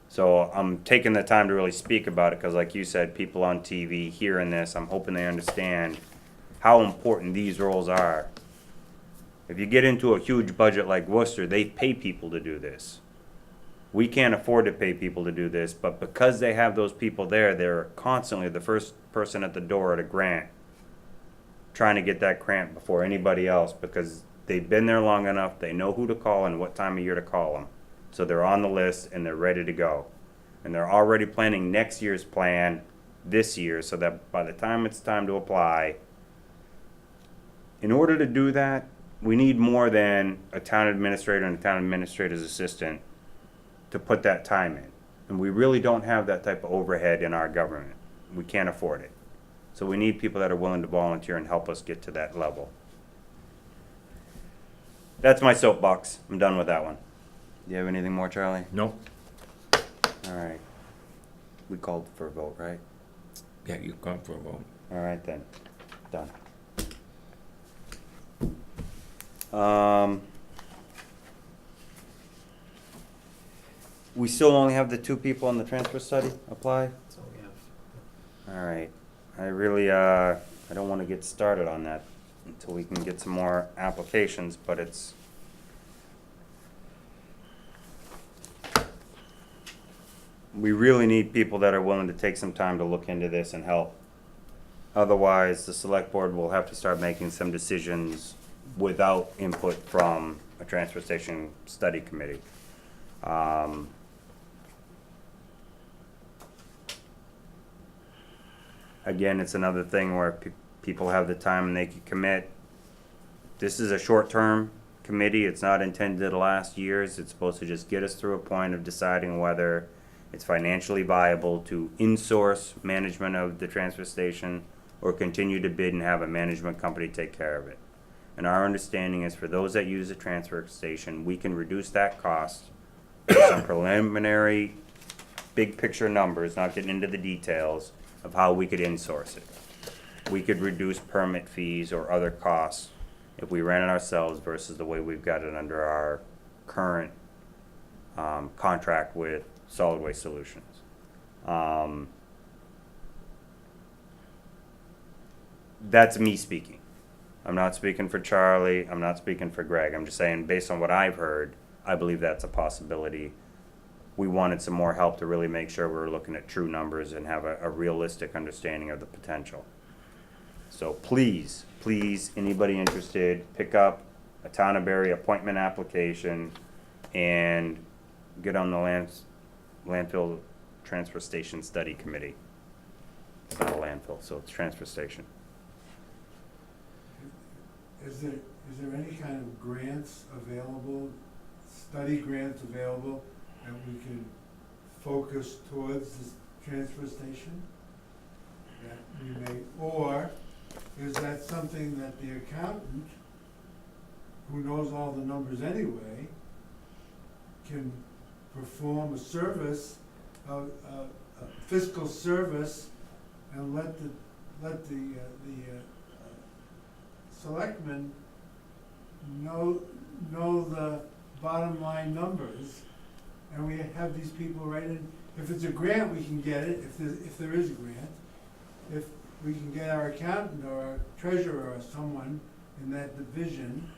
So I'm taking the time to really speak about it because, like you said, people on TV hearing this, I'm hoping they understand how important these roles are. If you get into a huge budget like Worcester, they pay people to do this. We can't afford to pay people to do this, but because they have those people there, they're constantly the first person at the door at a grant, trying to get that grant before anybody else, because they've been there long enough, they know who to call and what time of year to call them. So they're on the list and they're ready to go. And they're already planning next year's plan this year, so that by the time it's time to apply, in order to do that, we need more than a town administrator and a town administrator's assistant to put that time in. And we really don't have that type of overhead in our government. We can't afford it. So we need people that are willing to volunteer and help us get to that level. That's my soapbox. I'm done with that one. Do you have anything more, Charlie? No? All right. We called for a vote, right? Yeah, you come for a vote. All right then. Done. We still only have the 2 people on the transfer study apply? That's all we have. All right. I really, I don't want to get started on that until we can get some more applications, but it's... we really need people that are willing to take some time to look into this and help. Otherwise, the select board will have to start making some decisions without input from a transfer station study committee. Again, it's another thing where people have the time and they can commit. This is a short-term committee. It's not intended to last years. It's supposed to just get us through a point of deciding whether it's financially viable to insource management of the transfer station or continue to bid and have a management company take care of it. And our understanding is for those that use the transfer station, we can reduce that cost with some preliminary, big picture numbers, not getting into the details of how we could insource it. We could reduce permit fees or other costs if we ran it ourselves versus the way we've got it under our current contract with Solid Waste Solutions. That's me speaking. I'm not speaking for Charlie, I'm not speaking for Greg, I'm just saying based on what I've heard, I believe that's a possibility. We wanted some more help to really make sure we were looking at true numbers and have a realistic understanding of the potential. So please, anybody interested, pick up a Town of Barre appointment application and get on the landfill transfer station study committee. It's not a landfill, so it's transfer station. Is there any kind of grants available, study grants available, that we can focus towards this transfer station? That we may, or is that something that the accountant, who knows all the numbers anyway, can perform a service, a fiscal service, and let the selectmen know the bottom line numbers, and we have these people write in. If it's a grant, we can get it, if there is a grant. If we can get our accountant or our treasurer or someone in that division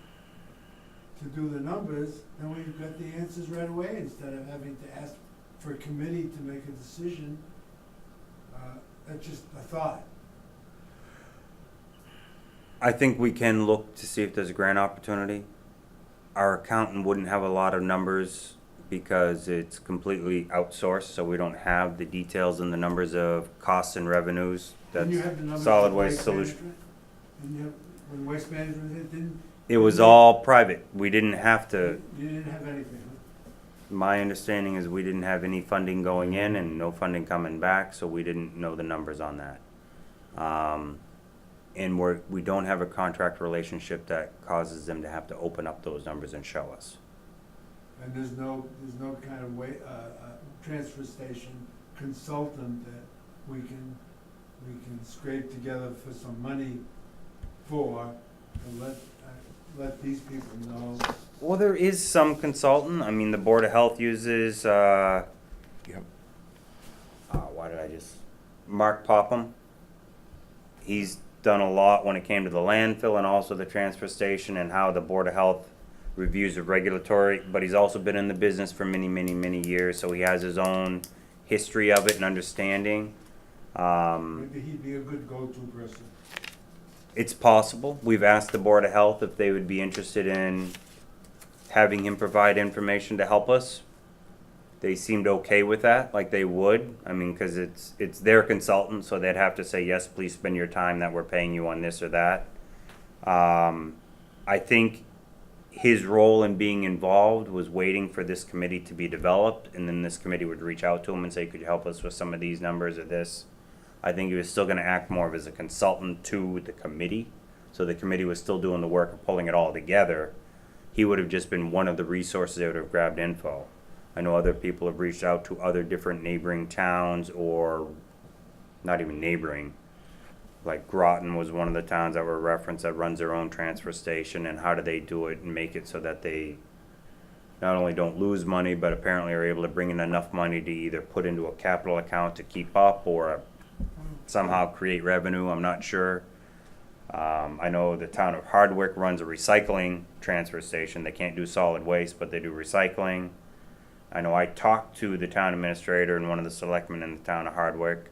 to do the numbers, then we've got the answers right away, instead of having to ask for a committee to make a decision. That's just a thought. I think we can look to see if there's a grant opportunity. Our accountant wouldn't have a lot of numbers because it's completely outsourced, so we don't have the details and the numbers of costs and revenues. Didn't you That's have the numbers Solid of Waste Solution. management? Didn't you have, when Waste Management hit, didn't? It was all private. We didn't have to, You didn't have anything, huh? my understanding is we didn't have any funding going in and no funding coming back, so we didn't know the numbers on that. And we don't have a contract relationship that causes them to have to open up those numbers and show us. And there's no kind of transfer station consultant that we can scrape together for some money for, and let these people know. Well, there is some consultant. I mean, the Board of Health uses, Yep. Mark Popham. He's done a lot when it came to the landfill and also the transfer station and how the Board of Health reviews of regulatory, but he's also been in the business for many years, so he has his own history of it and understanding. Maybe he'd be a good go-to person. It's possible. We've asked the Board of Health if they would be interested in having him provide information to help us. They seemed okay with that, like they would. I mean, because it's their consultant, so they'd have to say, yes, please spend your time that we're paying you on this or that. I think his role in being involved was waiting for this committee to be developed, and then this committee would reach out to him and say, could you help us with some of these numbers or this? I think he was still going to act more of as a consultant to the committee, so the committee was still doing the work of pulling it all together. He would have just been one of the resources that would have grabbed info. I know other people have reached out to other different neighboring towns, or not even neighboring. Like Groton was one of the towns that were referenced that runs their own transfer station, and how do they do it and make it so that they not only don't lose money, but apparently are able to bring in enough money to either put into a capital account to keep up or somehow create revenue. I'm not sure. I know the town of Hardwick runs a recycling transfer station. They can't do solid waste, but they do recycling. I know I talked to the town administrator and one of the selectmen in the town of Hardwick.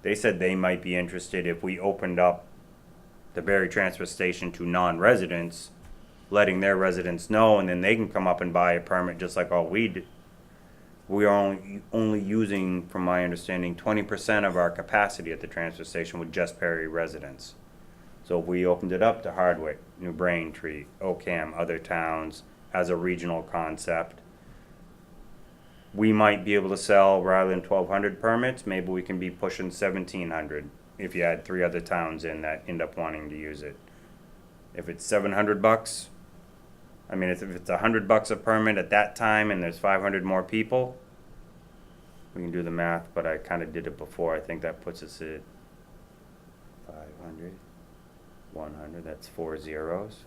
They said they might be interested if we opened up the Barre transfer station to non-residents, letting their residents know, and then they can come up and buy a permit just like all we did. We are only using, from my understanding, 20% of our capacity at the transfer station with just Barre residents. So if we opened it up to Hardwick, New Braintree, Ocam, other towns, as a regional concept, we might be able to sell, rather than 1,200 permits, maybe we can be pushing 1,700 if you add 3 other towns in that end up wanting to use it. If it's $700, I mean, if it's $100 a permit at that time and there's 500 more people, we can do the math, but I kind of did it before. I think that puts us at 500, 100, that's 4 zeros.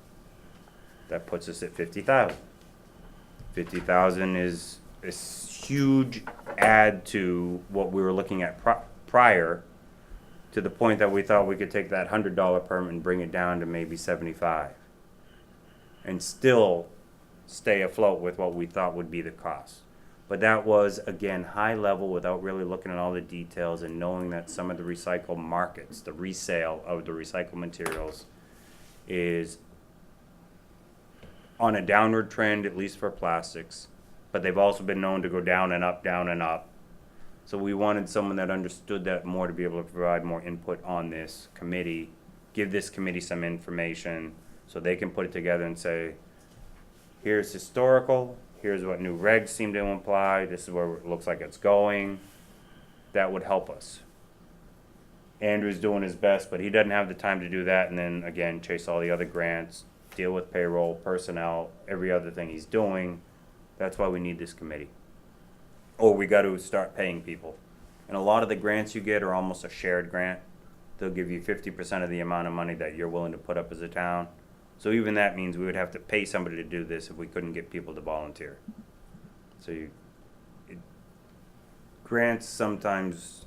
That puts us at 50,000. 50,000 is a huge add to what we were looking at prior, to the point that we thought we could take that $100 permit and bring it down to maybe 75 and still stay afloat with what we thought would be the cost. But that was, again, high level without really looking at all the details and knowing that some of the recycle markets, the resale of the recycled materials, is on a downward trend, at least for plastics, but they've also been known to go down and up, down and up. So we wanted someone that understood that more to be able to provide more input on this committee, give this committee some information so they can put it together and say, here's historical, here's what new regs seem to imply, this is where it looks like it's going. That would help us. Andrew's doing his best, but he doesn't have the time to do that, and then again, chase all the other grants, deal with payroll, personnel, every other thing he's doing. That's why we need this committee. Or we got to start paying people. And a lot of the grants you get are almost a shared grant. They'll give you 50% of the amount of money that you're willing to put up as a town. So even that means we would have to pay somebody to do this if we couldn't get people to volunteer. So grants sometimes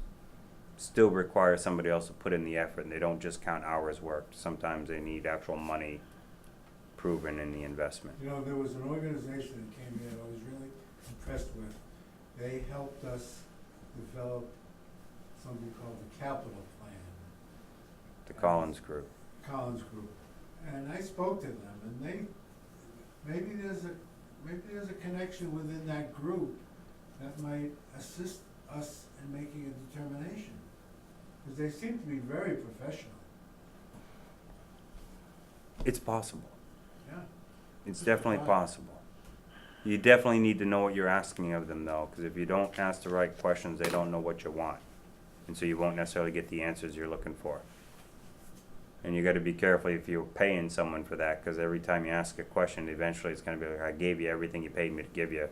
still require somebody else to put in the effort, and they don't just count hours worked. Sometimes they need actual money proven in the investment. You know, there was an organization that came in I was really impressed with. They helped us develop something called the Capital Plan. The Collins Group. Collins Group. And I spoke to them, and maybe there's a connection within that group that might assist us in making a determination. Because they seem to be very professional. It's possible. Yeah. It's definitely possible. You definitely need to know what you're asking of them, though, because if you don't ask the right questions, they don't know what you want. And so you won't necessarily get the answers you're looking for. And you got to be careful if you're paying someone for that, because every time you ask a question, eventually it's going to be like, I gave you everything you paid me to give you.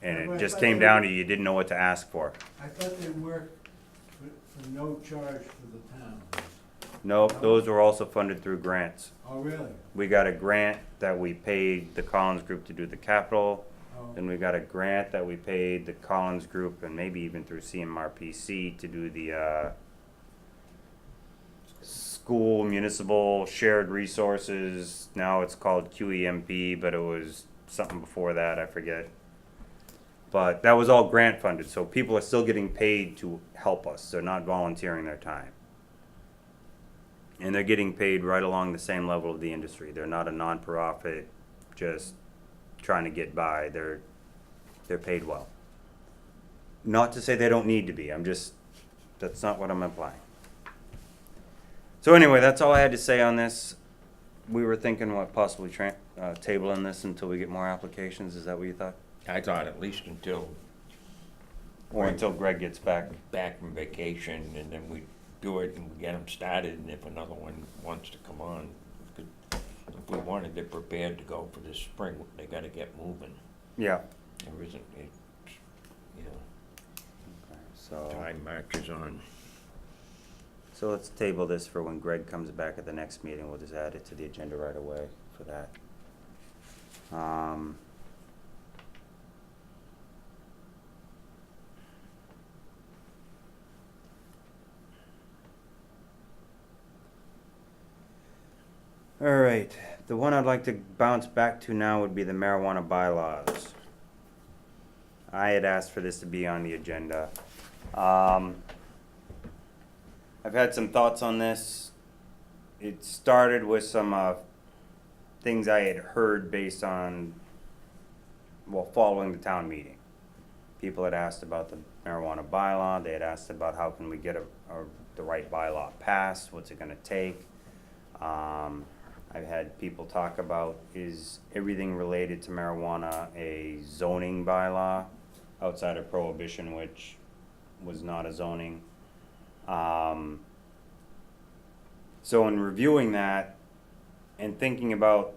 And Well, it I just thought came they down were- to you didn't know what to ask for. I thought they worked for no charge for the town. Nope, those were also funded through grants. Oh, really? We got a grant that we paid the Collins Group to do the capital. Oh, Then we got a grant that we paid the Collins Group and maybe even through CMRPC to do the school municipal shared resources. Now it's called QEMP, but it was something before that, I forget. But that was all grant funded, so people are still getting paid to help us. They're not volunteering their time. And they're getting paid right along the same level of the industry. They're not a non-profit just trying to get by. They're paid well. Not to say they don't need to be. That's not what I'm implying. So anyway, that's all I had to say on this. We were thinking possibly tabling this until we get more applications. Is that what you thought? I thought at least until Or until Greg gets back? back from vacation, and then we do it and get them started, and if another one wants to come on, if we wanted, they're prepared to go for this spring, they gotta get moving. Yeah. There isn't, you know, So, time marches on. so let's table this for when Greg comes back at the next meeting. We'll just add it to the agenda right away for that. All right, the one I'd like to bounce back to now would be the marijuana bylaws. I had asked for this to be on the agenda. I've had some thoughts on this. It started with some things I had heard based on, well, following the town meeting. People had asked about the marijuana bylaw. They had asked about how can we get the right bylaw passed, what's it gonna take. I've had people talk about, is everything related to marijuana a zoning bylaw outside of prohibition, which was not a zoning. So in reviewing that and thinking about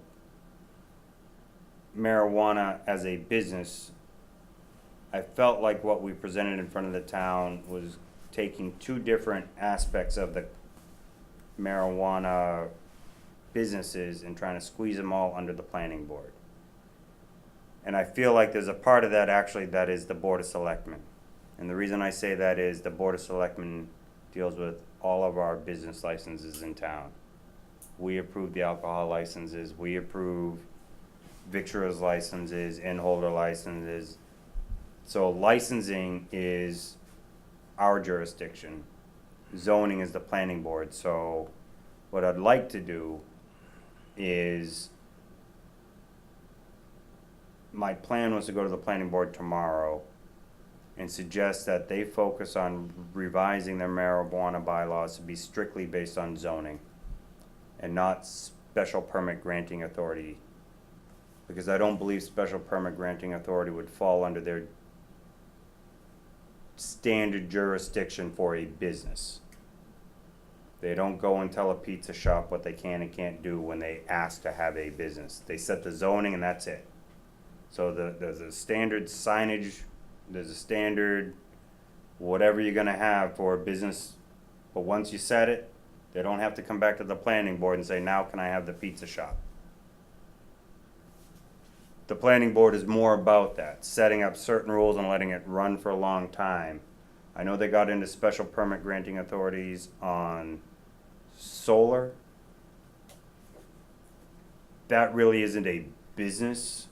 marijuana as a business, I felt like what we presented in front of the town was taking two different aspects of the marijuana businesses and trying to squeeze them all under the planning board. And I feel like there's a part of that actually that is the Board of Selectmen. And the reason I say that is the Board of Selectmen deals with all of our business licenses in town. We approve the alcohol licenses, we approve victuals licenses, in-holder licenses. So licensing is our jurisdiction. Zoning is the planning board. So what I'd like to do is, my plan was to go to the planning board tomorrow and suggest that they focus on revising their marijuana bylaws to be strictly based on zoning and not special permit granting authority. Because I don't believe special permit granting authority would fall under their standard jurisdiction for a business. They don't go and tell a pizza shop what they can and can't do when they ask to have a business. They set the zoning and that's it. So there's a standard signage, there's a standard whatever you're gonna have for a business, but once you set it, they don't have to come back to the planning board and say, now can I have the pizza shop? The planning board is more about that, setting up certain rules and letting it run for a long time. I know they got into special permit granting authorities on solar. That really isn't a business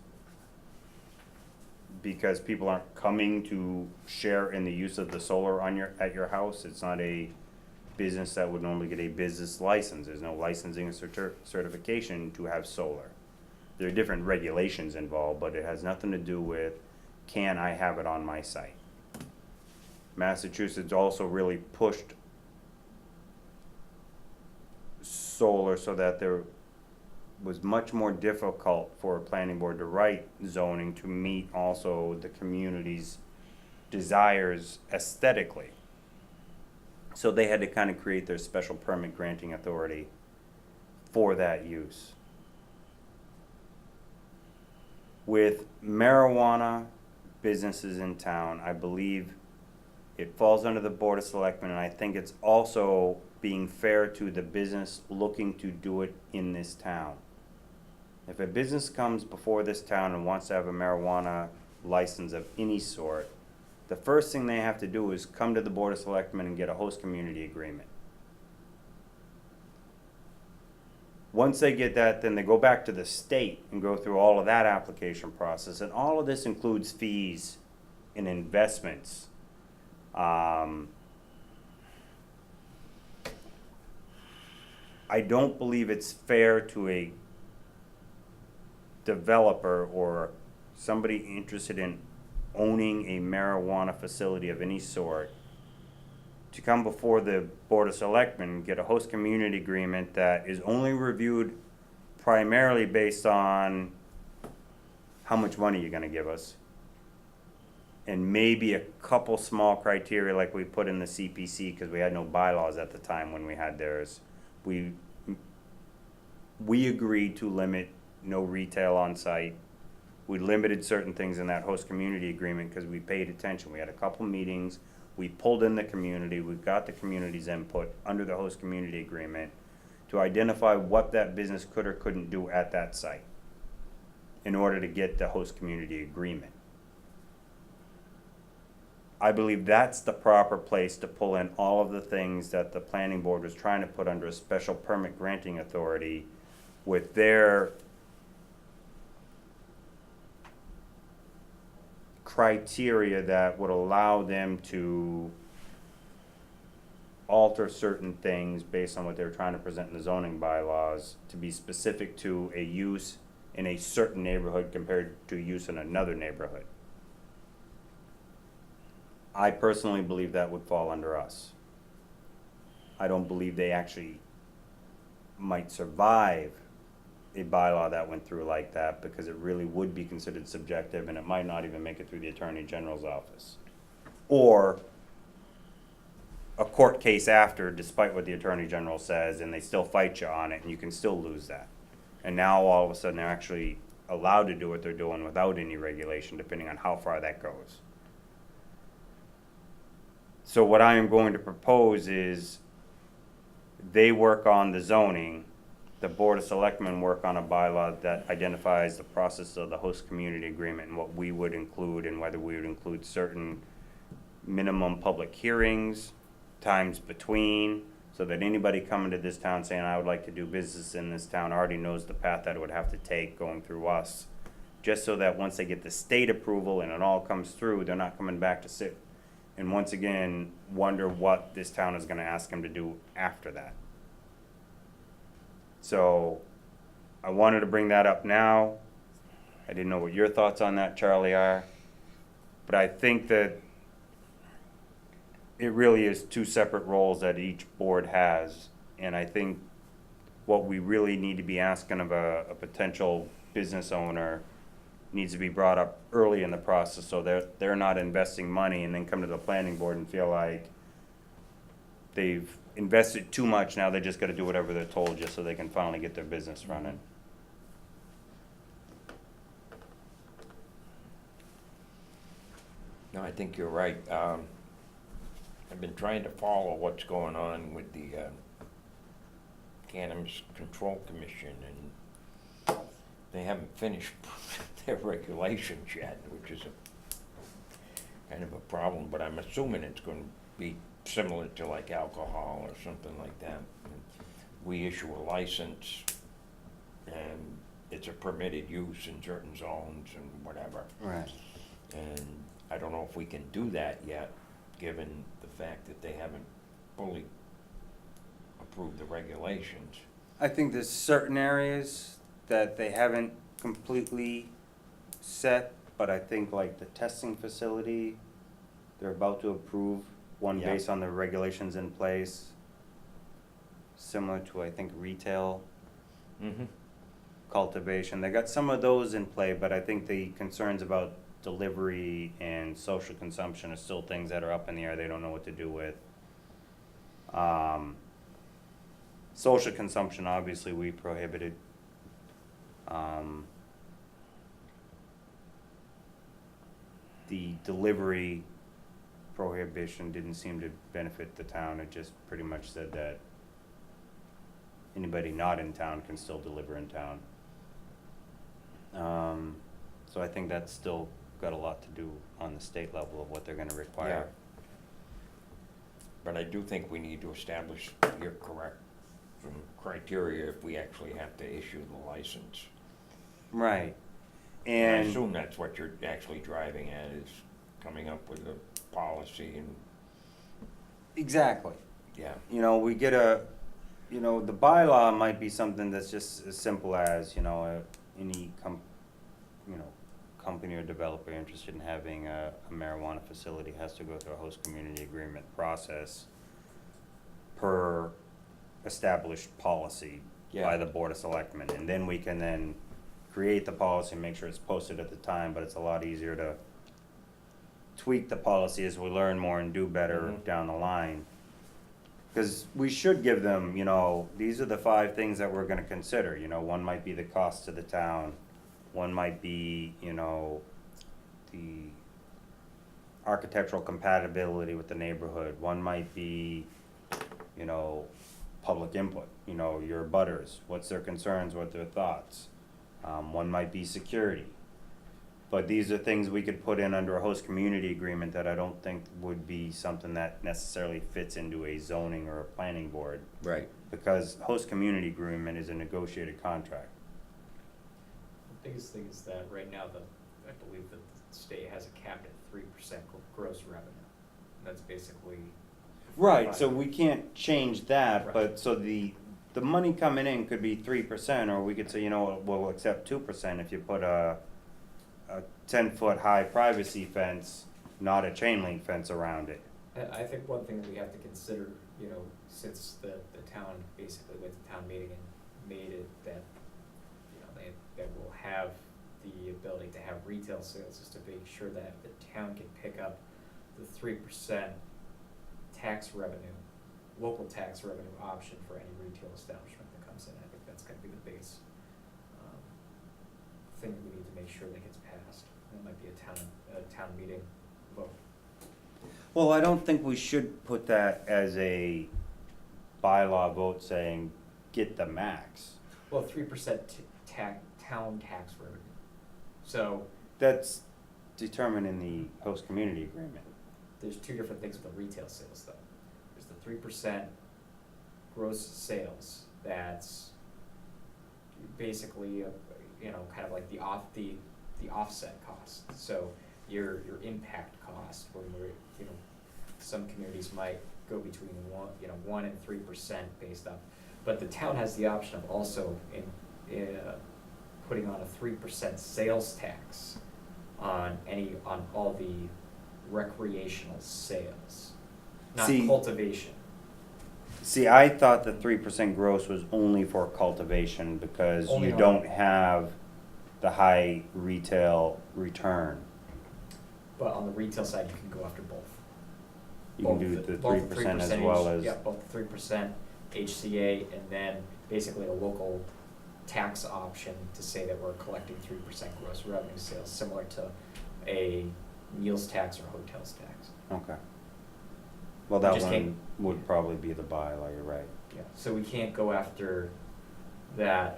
because people aren't coming to share in the use of the solar on at your house. It's not a business that would normally get a business license. There's no licensing or certification to have solar. There are different regulations involved, but it has nothing to do with, can I have it on my site? Massachusetts also really pushed solar so that there was much more difficult for a planning board to write zoning to meet also the community's desires aesthetically. So they had to kind of create their special permit granting authority for that use. With marijuana businesses in town, I believe it falls under the Board of Selectmen, and I think it's also being fair to the business looking to do it in this town. If a business comes before this town and wants to have a marijuana license of any sort, the first thing they have to do is come to the Board of Selectmen and get a host community agreement. Once they get that, then they go back to the state and go through all of that application process, and all of this includes fees and investments. I don't believe it's fair to a developer or somebody interested in owning a marijuana facility of any sort to come before the Board of Selectmen and get a host community agreement that is only reviewed primarily based on how much money you're gonna give us. And maybe a couple small criteria like we put in the CPC, because we had no bylaws at the time when we had theirs. We agreed to limit no retail on site. We limited certain things in that host community agreement because we paid attention. We had a couple meetings. We pulled in the community. We got the community's input under the host community agreement to identify what that business could or couldn't do at that site in order to get the host community agreement. I believe that's the proper place to pull in all of the things that the planning board was trying to put under a special permit granting authority with their criteria that would allow them to alter certain things based on what they're trying to present in the zoning bylaws to be specific to a use in a certain neighborhood compared to use in another neighborhood. I personally believe that would fall under us. I don't believe they actually might survive a bylaw that went through like that, because it really would be considered subjective and it might not even make it through the Attorney General's office. Or a court case after, despite what the Attorney General says, and they still fight you on it, and you can still lose that. And now all of a sudden they're actually allowed to do what they're doing without any regulation, depending on how far that goes. So what I am going to propose is they work on the zoning, the Board of Selectmen work on a bylaw that identifies the process of the host community agreement and what we would include and whether we would include certain minimum public hearings, times between, so that anybody coming to this town saying, I would like to do business in this town, already knows the path that it would have to take going through us. Just so that once they get the state approval and it all comes through, they're not coming back to sit and once again wonder what this town is gonna ask them to do after that. So I wanted to bring that up now. I didn't know what your thoughts on that, Charlie, are. But I think that it really is two separate roles that each board has. And I think what we really need to be asking of a potential business owner needs to be brought up early in the process, so they're not investing money and then come to the planning board and feel like they've invested too much, now they just gotta do whatever they're told just so they can finally get their business running. No, I think you're right. I've been trying to follow what's going on with the Cannabis Control Commission, and they haven't finished their regulations yet, which is a kind of a problem, but I'm assuming it's gonna be similar to like alcohol or something like that. We issue a license and it's a permitted use in certain zones and whatever. Right. And I don't know if we can do that yet, given the fact that they haven't fully approved the regulations. I think there's certain areas that they haven't completely set, but I think like the testing facility, they're about to approve one Yeah. based on the regulations in place, similar to, I think, retail Mm-hmm. cultivation. They got some of those in play, but I think the concerns about delivery and social consumption are still things that are up in the air. They don't know what to do with. Social consumption, obviously, we prohibited. The delivery prohibition didn't seem to benefit the town. It just pretty much said that anybody not in town can still deliver in town. So I think that's still got a lot to do on the state level of what they're gonna require. But I do think we need to establish, you're correct, some criteria if we actually have to issue the license. Right. I And assume that's what you're actually driving at, is coming up with a policy and, exactly. yeah. You know, we get the bylaw might be something that's just as simple as, any company or developer interested in having a marijuana facility has to go through a host community agreement process per established policy by Yeah. the Board of Selectmen. And then we can then create the policy and make sure it's posted at the time, but it's a lot easier to tweak the policy as we learn more and do better Mhm. down the line. Because we should give them, these are the 5 things that we're gonna consider, one might be the cost to the town, one might be, the architectural compatibility with the neighborhood, one might be, public input, your butters, what's their concerns, what their thoughts. One might be security. But these are things we could put in under a host community agreement that I don't think would be something that necessarily fits into a zoning or a planning board. Right. Because host community agreement is a negotiated contract. The biggest thing is that right now, I believe that the the state has it capped at 3% gross revenue. That's basically. Right, so we can't change that, Right. but so the money coming in could be 3%, or we could say, you know what, we'll accept 2% if you put a 10-foot high privacy fence, not a chain link fence around it. I think one thing that we have to consider, you know, since the town basically went to town meeting and made it that, you know, that will have the ability to have retail sales, is to make sure that the town can pick up the 3% tax revenue, local tax revenue option for any retail establishment that comes in. I think that's gonna be the biggest thing that we need to make sure that gets passed. That might be a town meeting vote. Well, I don't think we should put that as a bylaw vote saying, get the max. Well, 3% town tax revenue. So That's determined in the host community agreement. there's two different things with the retail sales though. There's the 3% gross sales, that's basically, you know, kind of like the offset cost. So your impact cost, when we're, you know, some communities might go between 1 and 3% based on, but the town has the option of also putting on a 3% sales tax on all the recreational sales, not See- cultivation. See, I thought the 3% gross was only for cultivation because Only you on- don't have the high retail return. But on the retail side, you can go after both. You can Both do the both 3% as 3% well as. Yeah, both the 3% HCA and then basically a local tax option to say that we're collecting 3% gross revenue sales, similar to a meals tax or hotels tax. Okay. Well, We that just one can't- would probably be the bylaw, you're right. Yeah, so we can't go after that,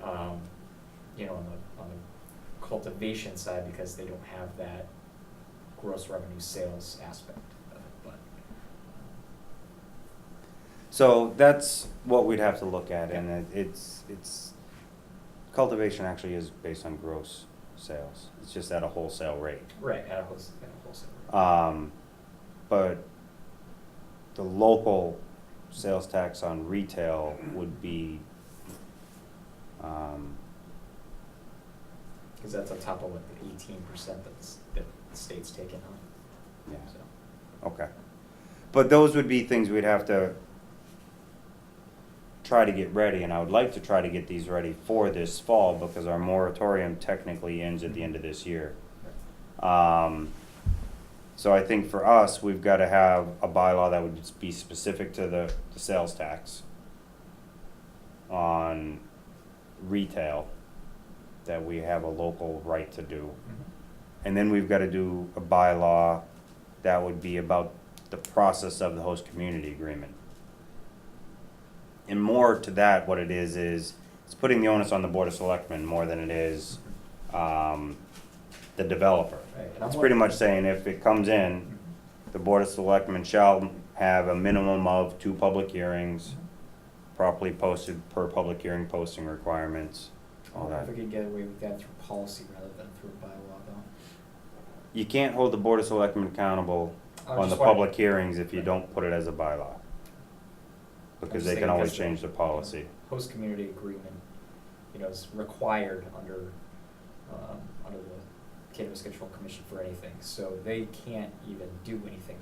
you know, on the cultivation side because they don't have that gross revenue sales aspect of it, but. So that's what we'd have to look at, and it's, cultivation actually is based on gross sales. It's just at a wholesale rate. Right, at a wholesale rate. But the local sales tax on retail would be, Cause that's on top of what the 18% that the state's taken on, yeah, so. okay. But those would be things we'd have to try to get ready, and I would like to try to get these ready for this fall, because our moratorium technically ends at the end of this year. So I think for us, we've gotta have a bylaw that would be specific to the sales tax on retail, that we have a local right to do. And then we've gotta do a bylaw that would be about the process of the host community agreement. And more to that, what it is it's putting the onus on the Board of Selectmen more than it is, the developer. Right, and I'm It's pretty wondering- much saying if it comes in, the Board of Selectmen shall have a minimum of 2 public hearings, properly posted per public hearing posting requirements, I all wonder that. if we could get away with that through policy rather than through bylaw though. You can't hold the Board of Selectmen accountable I was on the just wondering- public hearings if you don't put it as a bylaw. Because just they can saying, always because the- change the policy. Host community agreement, you know, is required under the Cannabis Control Commission for anything, so they can't even do anything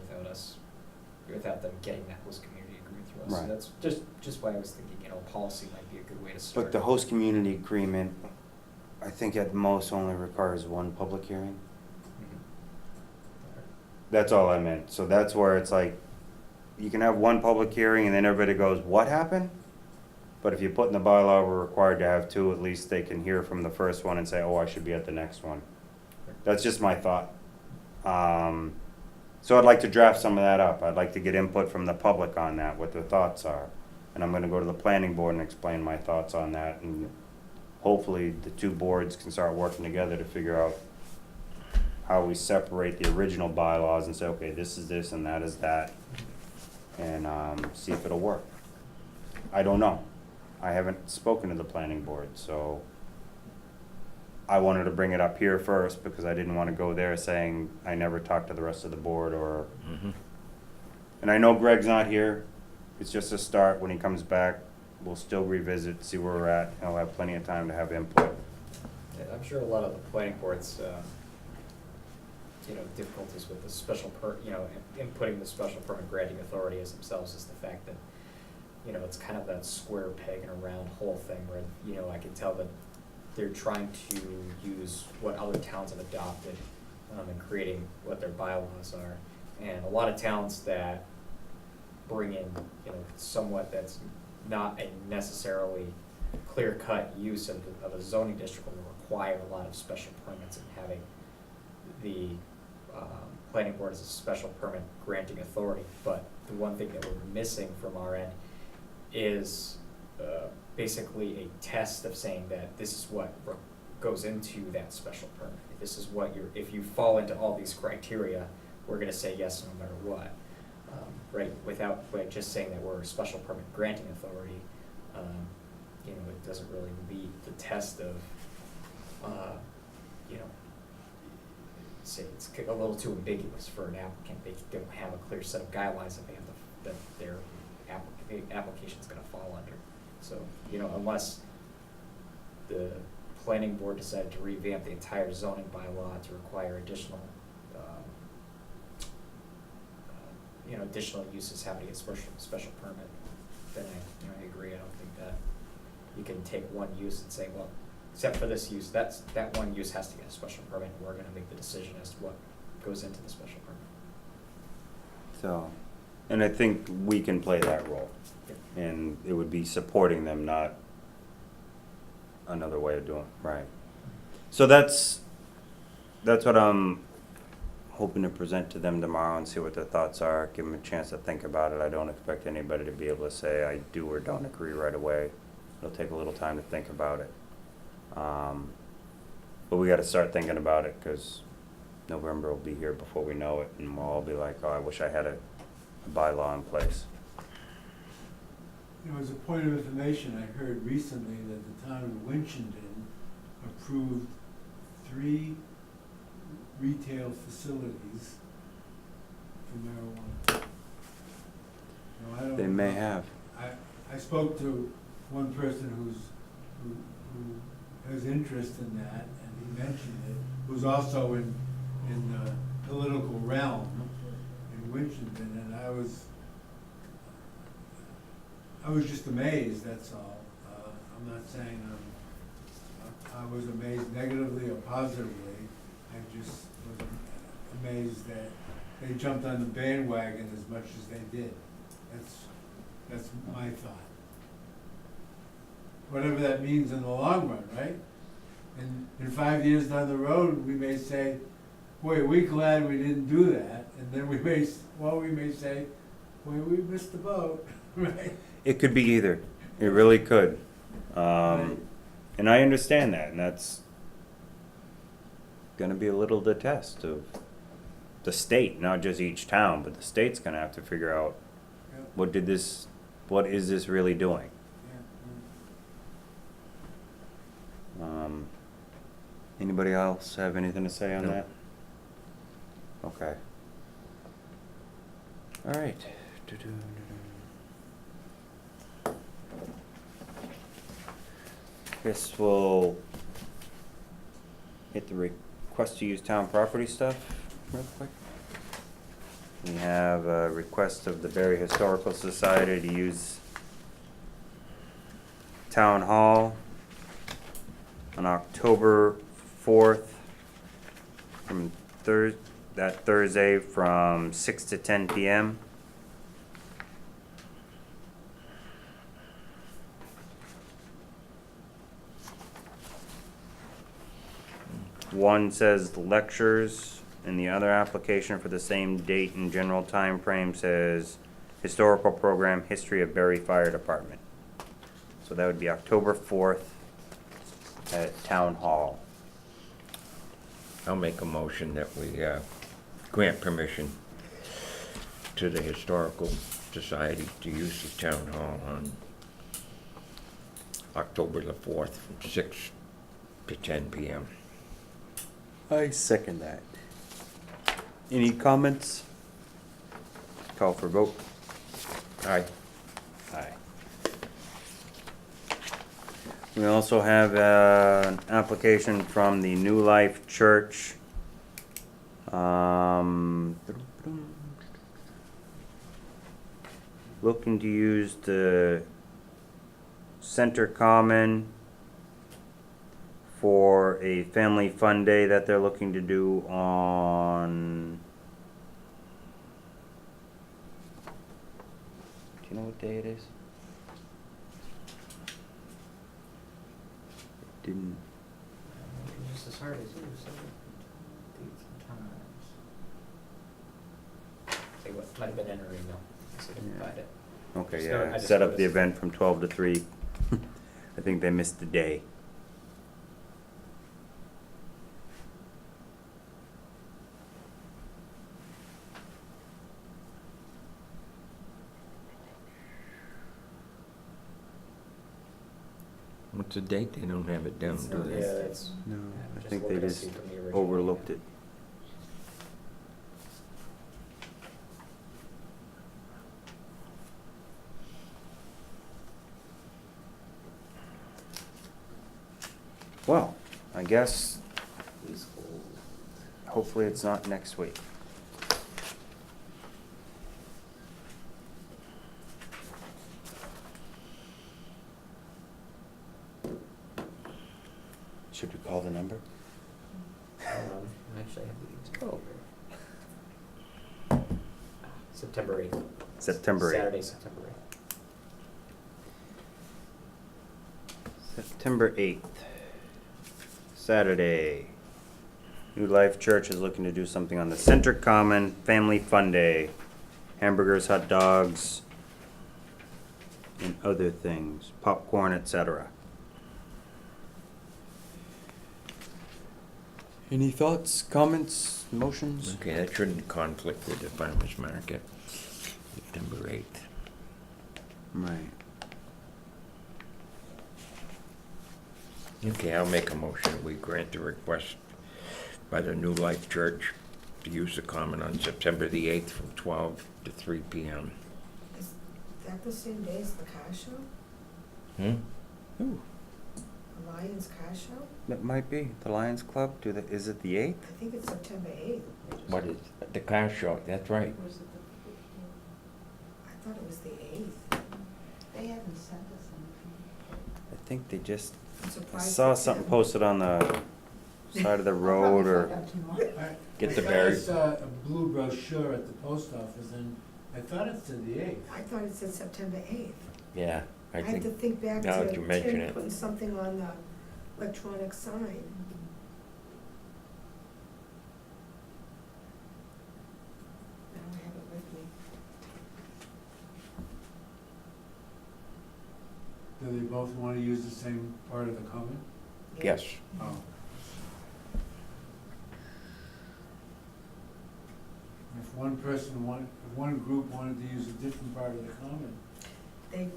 without them getting that host community agreement through us. So Right. that's just why I was thinking, you know, policy might be a good way to start. But the host community agreement, I think at most only requires 1 public hearing. Mhm. That's all I meant. So that's where it's like, you can have 1 public hearing and then everybody goes, what happened? But if you put in the bylaw, we're required to have 2, at least they can hear from the first one and say, oh, I should be at the next one. That's just my thought. So I'd like to draft some of that up. I'd like to get input from the public on that, what their thoughts are. And I'm gonna go to the planning board and explain my thoughts on that, and hopefully the 2 boards can start working together to figure out how we separate the original bylaws and say, okay, this is this and that is that, and see if it'll work. I don't know. I haven't spoken to the planning board, so I wanted to bring it up here first because I didn't want to go there saying I never talked to the rest of the board or, Mhm. and I know Greg's not here. It's just a start. When he comes back, we'll still revisit, see where we're at. He'll have plenty of time to have input. Yeah, I'm sure a lot of the planning boards, difficulties with the inputting the special permit granting authority as themselves is the fact that, it's kind of that square peg in a round hole thing where, I can tell that they're trying to use what other towns have adopted, in creating what their bylaws are. And a lot of towns that bring in, somewhat that's not a necessarily clear-cut use of a zoning district will require a lot of special permits, and having the planning board as a special permit granting authority. But the one thing that we're missing from our end is basically a test of saying that this is what goes into that special permit. This is what if you fall into all these criteria, we're gonna say yes no matter what. Right, without just saying that we're a special permit granting authority, it doesn't really meet the test of, say it's a little too ambiguous for an applicant. They don't have a clear set of guidelines that their application's gonna fall under. So, unless the planning board decided to revamp the entire zoning bylaw to require additional additional uses having to get special permit, then I agree. I don't think that you can take one use and say, well, except for this use, that one use has to get a special permit, and we're gonna make the decision as to what goes into the special permit. So, and I think we can play that role. And it would be supporting them, not another way of doing it, right? So that's what I'm hoping to present to them tomorrow and see what their thoughts are, give them a chance to think about it. I don't expect anybody to be able to say I do or don't agree right away. It'll take a little time to think about it. But we gotta start thinking about it, because November will be here before we know it, and we'll all be like, oh, I wish I had a bylaw in place. As a point of information, I heard recently that the town of Winchendon approved 3 retail facilities for marijuana. Now, I don't They may have. I spoke to one person who has interest in that, and he mentioned it, who's also in the political realm in Winchendon, and I was just amazed, that's all. I'm not saying I was amazed negatively or positively. I just was amazed that they jumped on the bandwagon as much as they did. That's my thought. Whatever that means in the long run, right? And in 5 years down the road, we may say, boy, we're glad we didn't do that. And then we may say, boy, we missed the boat, right? It could be either. It really could. Right. And I understand that, and that's gonna be a little the test of the state, not just each town, but the state's gonna have to figure out Yep. what is this really doing? Yeah. Anybody else have anything to say on No. that? Okay. All right. Guess we'll hit the request to use town property stuff real quick. We have a request of the Barre Historical Society to use Town Hall on October 4th from that Thursday from 6 to 10 p.m. One says lectures, and the other application for the same date and general time frame says historical program, history of Barre Fire Department. So that would be October 4th at Town Hall. I'll make a motion that we grant permission to the Historical Society to use the town hall on October the 4th from 6 to 10 p.m. I second that. Any comments? Call for vote. Aye. Aye. We also have an application from the New Life Church. Looking to use the Center Common for a family fun day that they're looking to do on. Do you know what day it is? It didn't. Just as hard as you, so dates and times. Say what, might have been in her email, so I didn't find it. Okay, Just yeah, I just set up the noticed. event from 12 to 3. I think they missed the day. What's the date? They don't have it down, do Yeah, they? that's. No, I just think they looking to just see from the original. overlooked it. Well, I guess Please hold. hopefully it's not next week. Should we call the number? I actually have the exact here. September 8th. September 8th. Saturday, September 8th. September 8th, Saturday. New Life Church is looking to do something on the Center Common Family Fun Day. Hamburgers, hot dogs, and other things, popcorn, etc. Any thoughts, comments, motions? Okay, that shouldn't conflict with the farmer's market, September 8th. Right. Okay, I'll make a motion that we grant the request by the New Life Church to use the common on September the 8th from 12 to 3 p.m. Is that the same day as the car show? Ooh, The Lions car show? that might be. The Lions Club, is it the 8th? I think it's September 8th. What is, the car show, that's right. Or is it the 15th? I thought it was the 8th. They haven't sent us anything. I think they just, I'm I surprised. saw it's something him. posted on the side of the I'll road probably or. find out tomorrow. Get the I berry. saw a blue brochure at the post office, and I thought it said the 8th. I thought it said September 8th. Yeah, I I have to think, think back now to that you mention Tim it. putting something on the electronic sign. Now I have it with me. Do they both want to use the same part of the common? yes. Oh. If one group wanted to use a different part of the common. They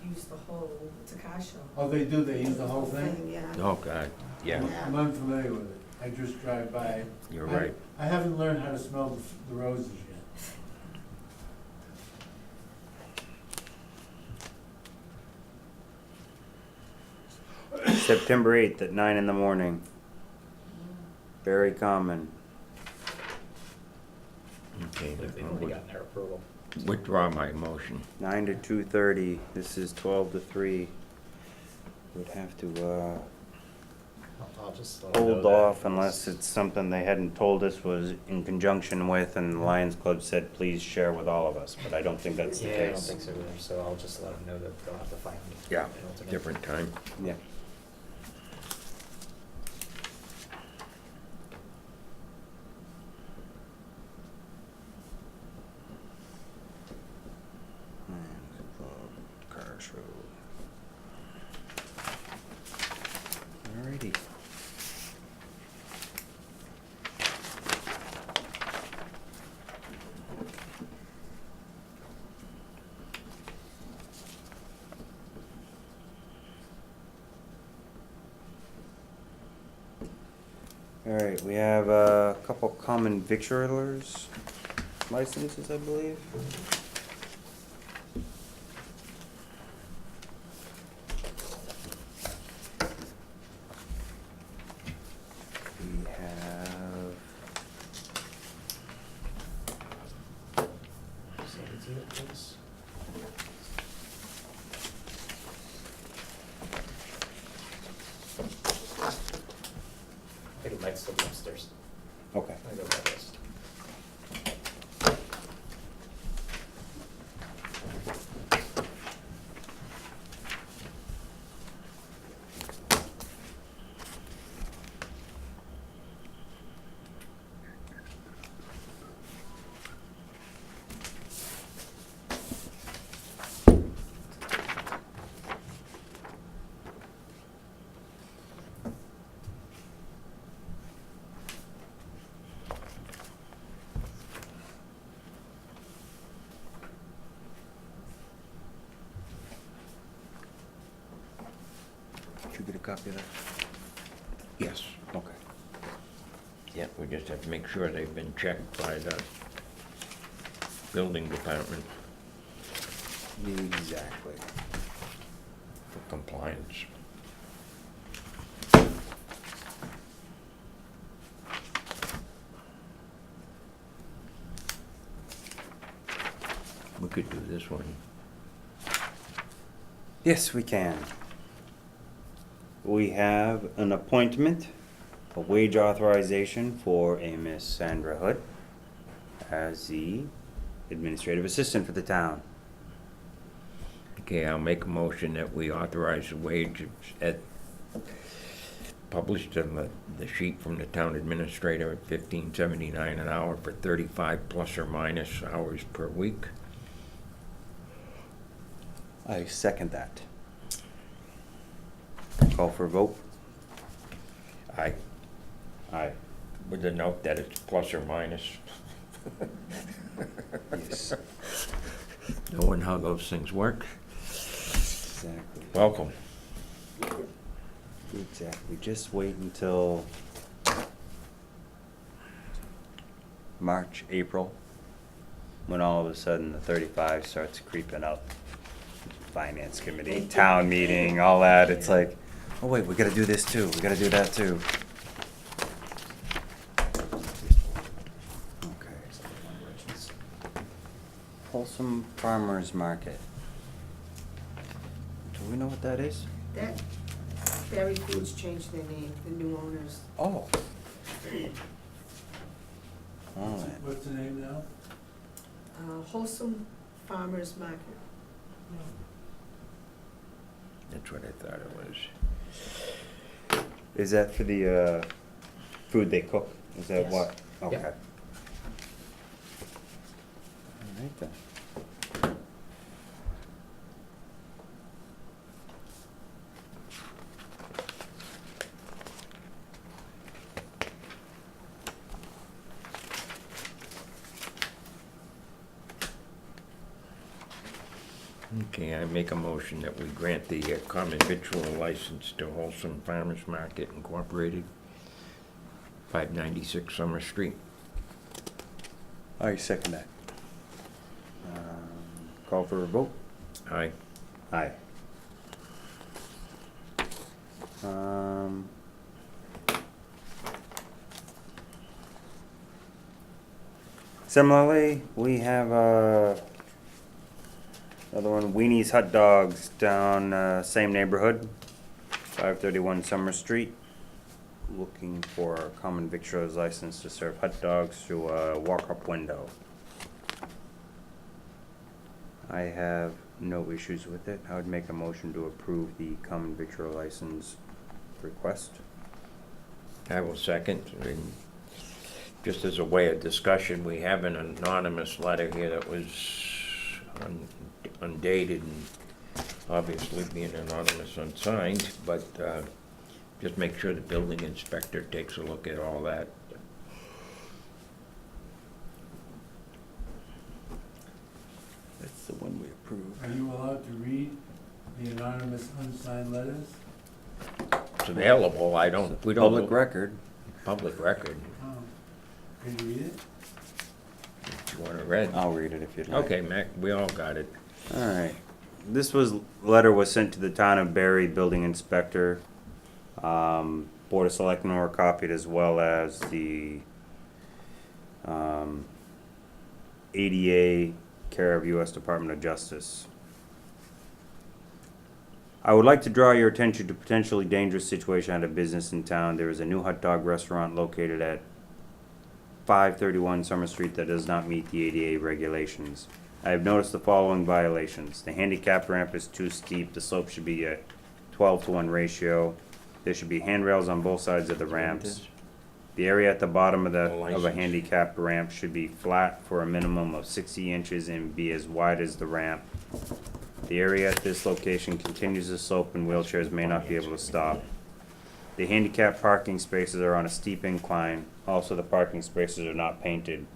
use the whole, it's a car show. Oh, they do, they use the whole thing? Yeah. Oh, God, yeah, I'm unfamiliar with it. I just drive by. you're I- right. I haven't learned how to smell the roses yet. September 8th at 9 in the morning. Very common. Okay, They've already gotten their approval. withdraw my motion. 9 to 2:30. This is 12 to 3. Would have to I'll just let them know hold that off unless it's something they hadn't told us was in conjunction with, and the Lions Club said, please share with all of us, but I don't think that's the Yeah, I don't case. think so either, so I'll just let them know that they'll have to find Yeah, an alternate. different time. Yeah. Car show. Alrighty. Alright, we have a couple common victualers licenses, I believe. We have, So it's it, please. I think it might still be upstairs. okay. I go by list. Did you get a copy of that? Yes. Okay. Yeah, we just have to make sure they've been checked by the building department Exactly. for compliance. We could do this one. Yes, we can. We have an appointment, a wage authorization for a Miss Sandra Hood as the administrative assistant for the town. Okay, I'll make a motion that we authorize the wage at, published on the sheet from the town administrator at $15.79 an hour for 35 plus or minus hours per week. I second that. Call for a vote? Aye, Aye. with the note that it's plus or minus. Yes. Knowing how those things work. Exactly. Welcome. Exactly. Just wait until March, April, when all of a sudden the 35 starts creeping up. Finance committee, town meeting, all that. It's like, oh wait, we gotta do this too. We gotta do that too. Okay. Wholesome Farmers Market. Do we know what that is? That, Barre Foods changed their name, the new owners. Oh. Oh, What's the name now? Wholesome Farmers Market. That's what I thought it was. is that for the food they cook? Is that Yes. what? Okay. Yep. All right then. Okay, I make a motion that we grant the common victual license to Wholesome Farmers Market Incorporated, 596 Summer Street. I second that. Call for a vote? Aye. Aye. Um, Similarly, we have another one, Weenie's Hot Dogs down same neighborhood, 531 Summer Street. Looking for a common victualer's license to serve hot dogs through a walk-up window. I have no issues with it. I would make a motion to approve the common victualer license request. I will second. And just as a way of discussion, we have an anonymous letter here that was undated and obviously being anonymous unsigned, but just make sure the building inspector takes a look at all that. That's the one we approved. Are you allowed to read the anonymous unsigned letters? It's available, we don't. Public record. public record. Oh, can you read it? If you want it read. I'll read it if you'd like. Okay, Mac, we all got it. All right. Letter was sent to the town of Barre building inspector. Board of Selectmen were copied, as well as the ADA, care of U.S. Department of Justice. I would like to draw your attention to potentially dangerous situation at a business in town. There is a new hot dog restaurant located at 531 Summer Street that does not meet the ADA regulations. I have noticed the following violations. The handicap ramp is too steep. The slope should be a 12-to-1 ratio. There should be handrails on both sides of the ramps. The area at the bottom of a License. handicapped ramp should be flat for a minimum of 60 inches and be as wide as the ramp. The area at this location continues to slope and wheelchairs may not be able to stop. The handicap parking spaces are on a steep incline. Also, the parking spaces are not painted.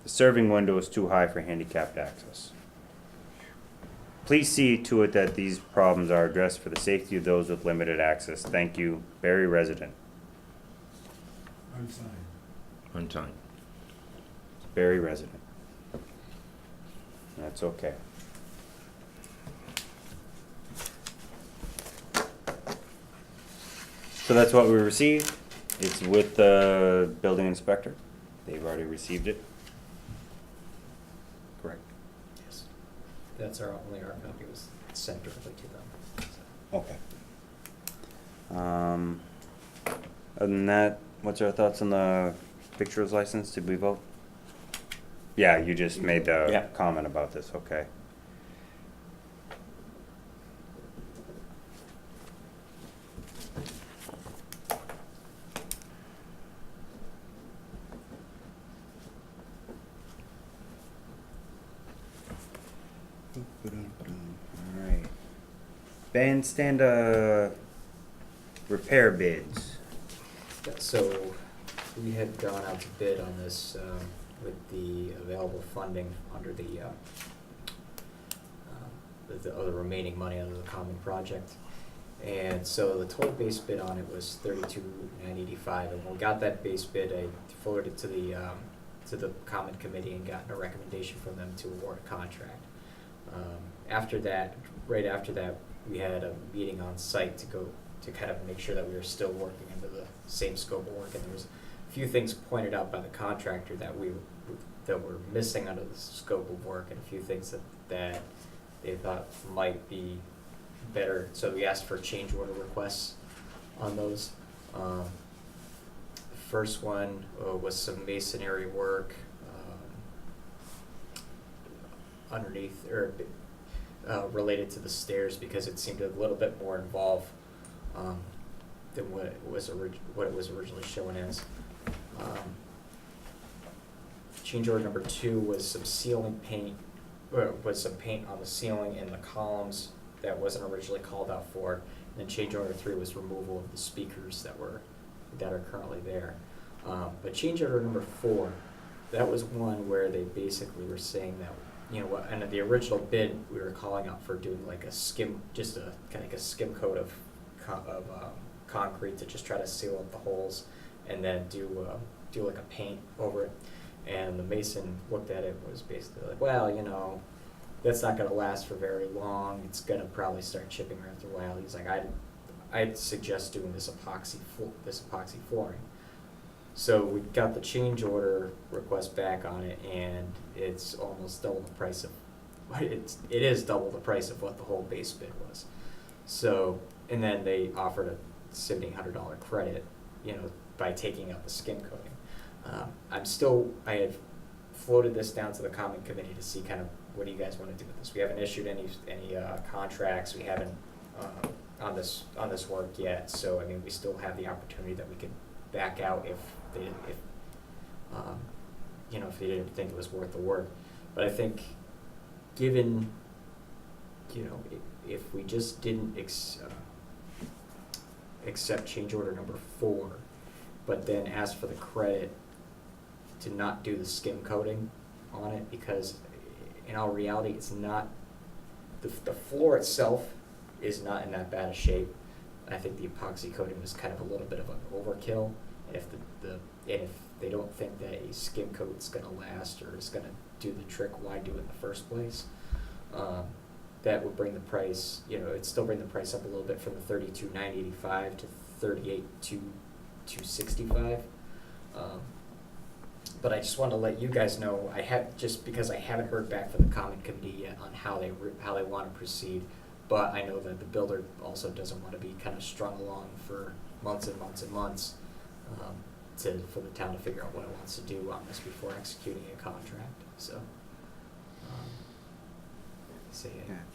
The serving window is too high for handicapped access. Please see to it that these problems are addressed for the safety of those with limited access. Thank you, Barre resident. Unsigned. Unsigned. Barre resident. That's okay. So that's what we received. It's with the building inspector. They've already received it. Correct. Yes. That's only our copy was sent directly to them. Okay. Other than that, what's our thoughts on the victuals license? Did we vote? Yeah, you just made the Yeah. comment about this, okay. Alright. Bandstand, repair bids. So, we had gone out to bid on this, with the available funding under the other remaining money under the common project. And so the total base bid on it was $32,985, and when we got that base bid, I forwarded it to the common committee and gotten a recommendation from them to award a contract. Right after that, we had a meeting on site to kind of make sure that we were still working under the same scope of work, and there was a few things pointed out by the contractor that were missing under the scope of work, and a few things that they thought might be better. So we asked for change order requests on those. The first one was some masonry work underneath or related to the stairs, because it seemed a little bit more involved than what it was originally shown as. Change order number 2 was some ceiling paint, was some paint on the ceiling and the columns that wasn't originally called out for. And then change order 3 was removal of the speakers that are currently there. But change order number 4, that was one where they basically were saying that, you know what, and in the original bid, we were calling out for doing like a skim, just a kind of like a skim coat of concrete to just try to seal up the holes, and then do like a paint over it. And the mason looked at it and was basically like, well, you know, that's not going to last for very long. It's going to probably start chipping after a while. He's like, I'd suggest doing this epoxy flooring. So we got the change order request back on it, and it's almost double the price of it is double the price of what the whole base bid was. So, and then they offered a $1,700 credit, you know, by taking out the skim coating. I had floated this down to the common committee to see kind of what do you guys want to do with this. We haven't issued any contracts. We haven't on this work yet. So I mean, we still have the opportunity that we could back out if they didn't think it was worth the work. But I think, given, you know, if we just didn't accept change order number 4, but then ask for the credit to not do the skim coating on it, because in all reality, it's not, the floor itself is not in that bad a shape. I think the epoxy coating was kind of a little bit of an overkill, And if they don't think that a skim coat's gonna last or is gonna do the trick, why do it in the first place? That would bring the price, it'd still bring the price up a little bit from the 32,985 to 38,265. But I just wanted to let you guys know, just because I haven't heard back from the comment committee yet on how they want to proceed. But I know that the builder also doesn't want to be kind of strung along for months and months and months for the town to figure out what it wants to do on this before executing a contract. So,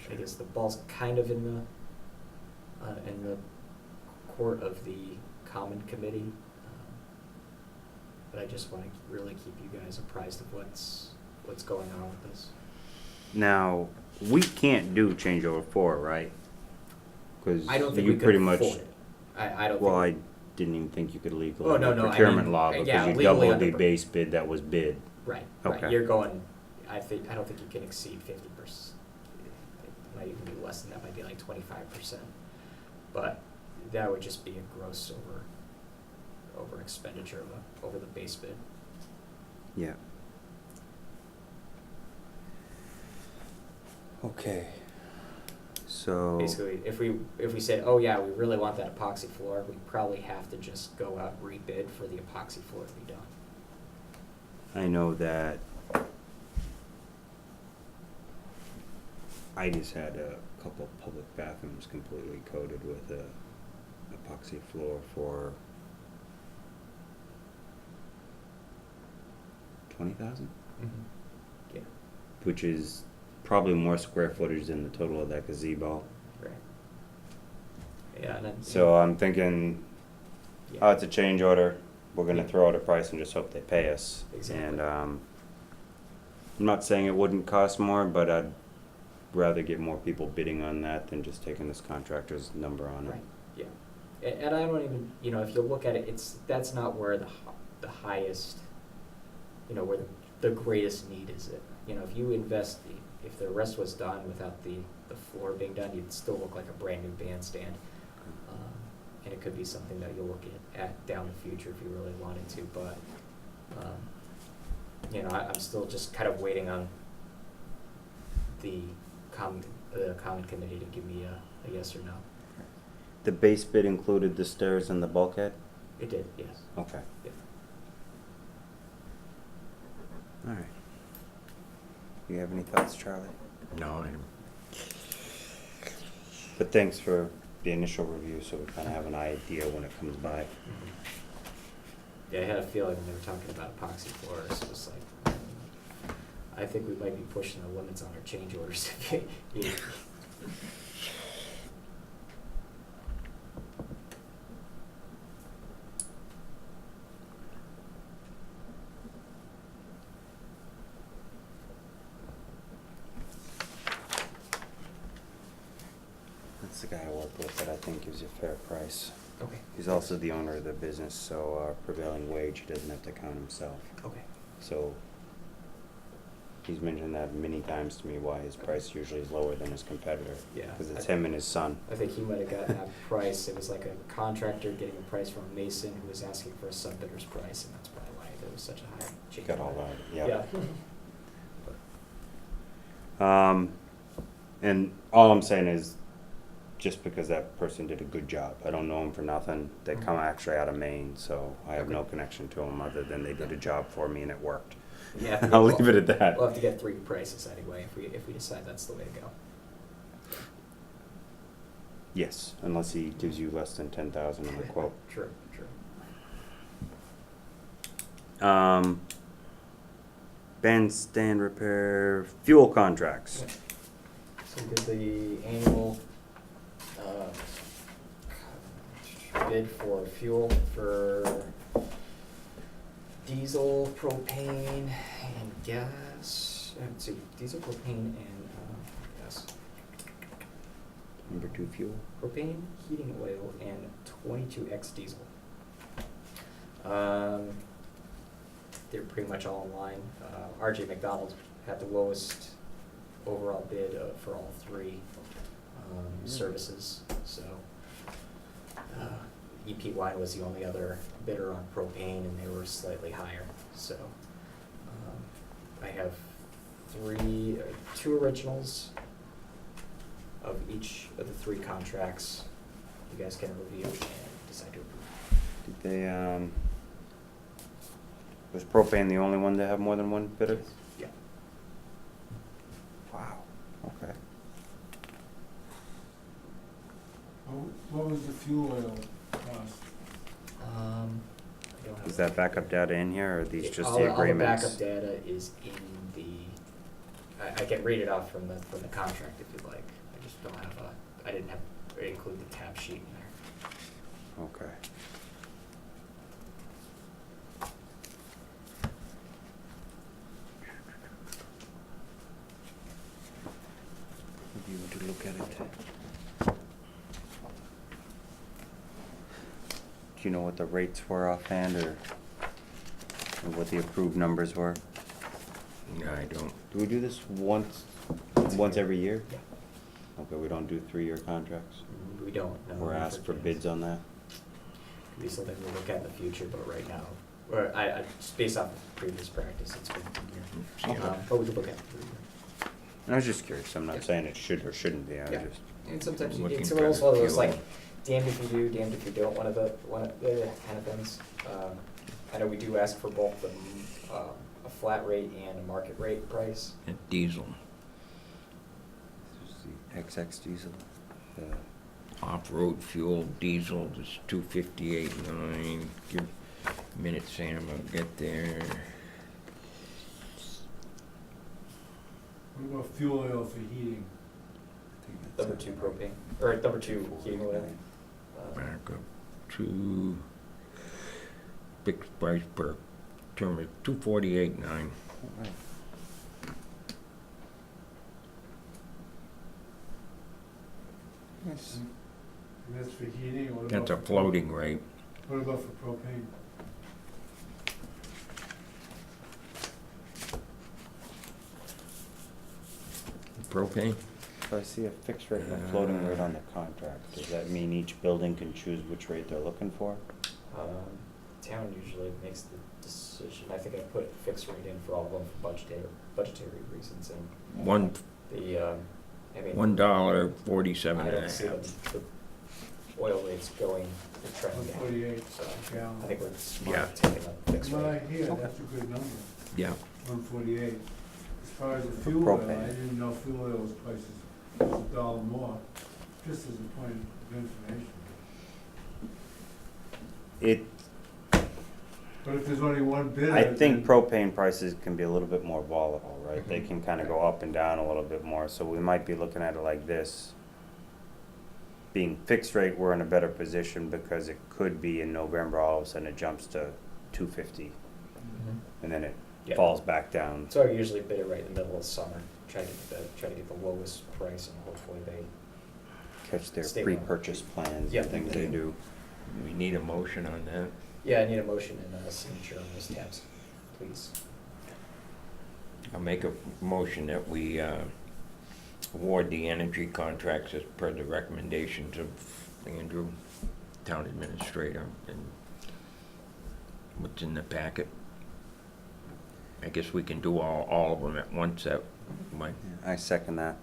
I guess the ball's kind of in the court of the common committee. But I just want to really keep you guys apprised of what's going on with this. Now, we can't do changeover 4, right? Because I don't think you we could pretty much. afford it. I don't Well, think. I didn't even think you could legally Oh, no, under no, I procurement mean, law yeah, because you legally doubled the under- base bid that was bid. Right. Okay. You're going. I don't think you can exceed 50%. It might even be less than that. Might be like 25%. But that would just be a gross over expenditure over the base bid. Yeah. Okay. So. Basically, if we said, oh yeah, we really want that epoxy floor, we'd probably have to just go out and rebid for the epoxy floor to be done. I know that I just had a couple public bathrooms completely coated with a epoxy floor for 20,000, Yeah. which is probably more square footage than the total of that gazebo. Right. Yeah. And then, So I'm thinking, yeah. oh, it's a change order. We're gonna Yeah. throw out a price and just hope they pay us. Exactly. And I'm not saying it wouldn't cost more, but I'd rather get more people bidding on that than just taking this contractor's number on it. Right. Yeah. And I don't even, if you look at it, that's not where the highest, where the greatest need is. If you invest, if the rest was done without the floor being done, you'd still look like a brand new bandstand. And it could be something that you'll look at down the future if you really wanted to. But, I'm still just kind of waiting on the common committee to give me a yes or no. The base bid included the stairs and the bulkhead? It did, yes. Okay. Yeah. All right. You have any thoughts, Charlie? No, But thanks for the initial review, so we kind of have an idea when it comes by. Yeah, I had a feeling when they were talking about epoxy floors, it was like, I think we might be pushing the limits on our change orders. That's the guy I work with that I think gives you a fair price. Okay. He's also the owner of the business, so our prevailing wage, he doesn't have to count himself. Okay. So he's mentioned that many times to me, why his price usually is lower than his competitor. Yeah. Because it's him and his son. I think he might have gotten that price. It was like a contractor getting a price from a mason who was asking for a sub-bidder's price, and that's probably why there was such a high change. Got all that, Yeah. And all I'm saying is, just because that person did a good job, I don't know him for nothing. They come actually out of Maine, so I have no connection to them other than they did a job for me and it worked. Yeah. I'll leave it at that. We'll have to get 3 prices anyway if we decide that's the way to go. Yes, unless he gives you less than 10,000 on the quote. True. Bandstand repair, fuel contracts. Yeah. So we did the annual bid for fuel for diesel, propane, and gas. Let's see, diesel, propane, and gas. Number 2 fuel. Propane, heating oil, and 22X diesel. They're pretty much all in line. RJ McDonald had the lowest overall bid for all 3 services. So EP1 was the only other bidder on propane, and they were slightly higher. So I have two originals of each of the three contracts. You guys can review and decide to approve. Did they, was propane the only one to have more than one bidder? Yeah. Wow, okay. What was the fuel oil cost? I don't have Is that backup data in here, or are these just all the agreements? All the backup data is in the, I can read it off from the contract if you'd like. I just don't have I didn't include the tab sheet in there. Okay. Maybe you want to look at it. Do you know what the rates were offhand, or what the approved numbers were? No, I don't. Do we do this once every year? Yeah. Okay, we don't do 3-year contracts? We don't. No, We're asked for bids on that? Could be something we'll look at in the future, but right now, or I just based off of previous practice, it's been 1 year. Okay. But we could look at it for a year. And I was just curious, I'm Yeah. not saying it should or shouldn't be, I Yeah. was just, And sometimes you Looking need for some of those fuel. like damned if you do, damned if you don't, one of the kind of things. I know we do ask for both a flat rate and a market rate price. And diesel, this is the XX diesel. off-road fuel, diesel is 258.9. Give a minute, Sam, I'll get there. What about fuel oil for heating? Number 2 propane, or number 2 heating oil. Back up to fixed price per term is 248.9. Yes. And that's for heating, or what That's a about? floating rate. What about for propane? Propane? If I see a fixed rate and a floating rate on the contract, does that mean each building can choose which rate they're looking for? Town usually makes the decision. I think I put fixed rate in for all of them for budgetary reasons, and One I mean, $1.47 I don't and a see half. the oil rates going to trend down. 148 So gallon. I think we're Yeah. smart taking a fixed From what I rate. hear, that's a good number, Yeah. 148. As far as the fuel oil, I propane. didn't know fuel oil was prices was $1 more, just as a point of information. It, But if there's only one bidder. I think then- propane prices can be a little bit more volatile, right? They Mhm. can kind of go up and down a little bit more, so we might be looking at it like this. Being fixed rate, we're in a better position because it could be in November, all of a sudden it jumps to 250, and then it Yeah. falls back down. So I usually bid it right in the middle of summer, try to get the lowest price, and hopefully they. Catch their Stay pre-purchase plans Yeah. and things they do. We need a motion on that. Yeah, I need a motion and a signature on those tabs, please. I'll make a motion that we award the energy contracts as per the recommendations of Andrew, Town Administrator, and what's in the packet. I guess we can do all of them at once, that might. I second that.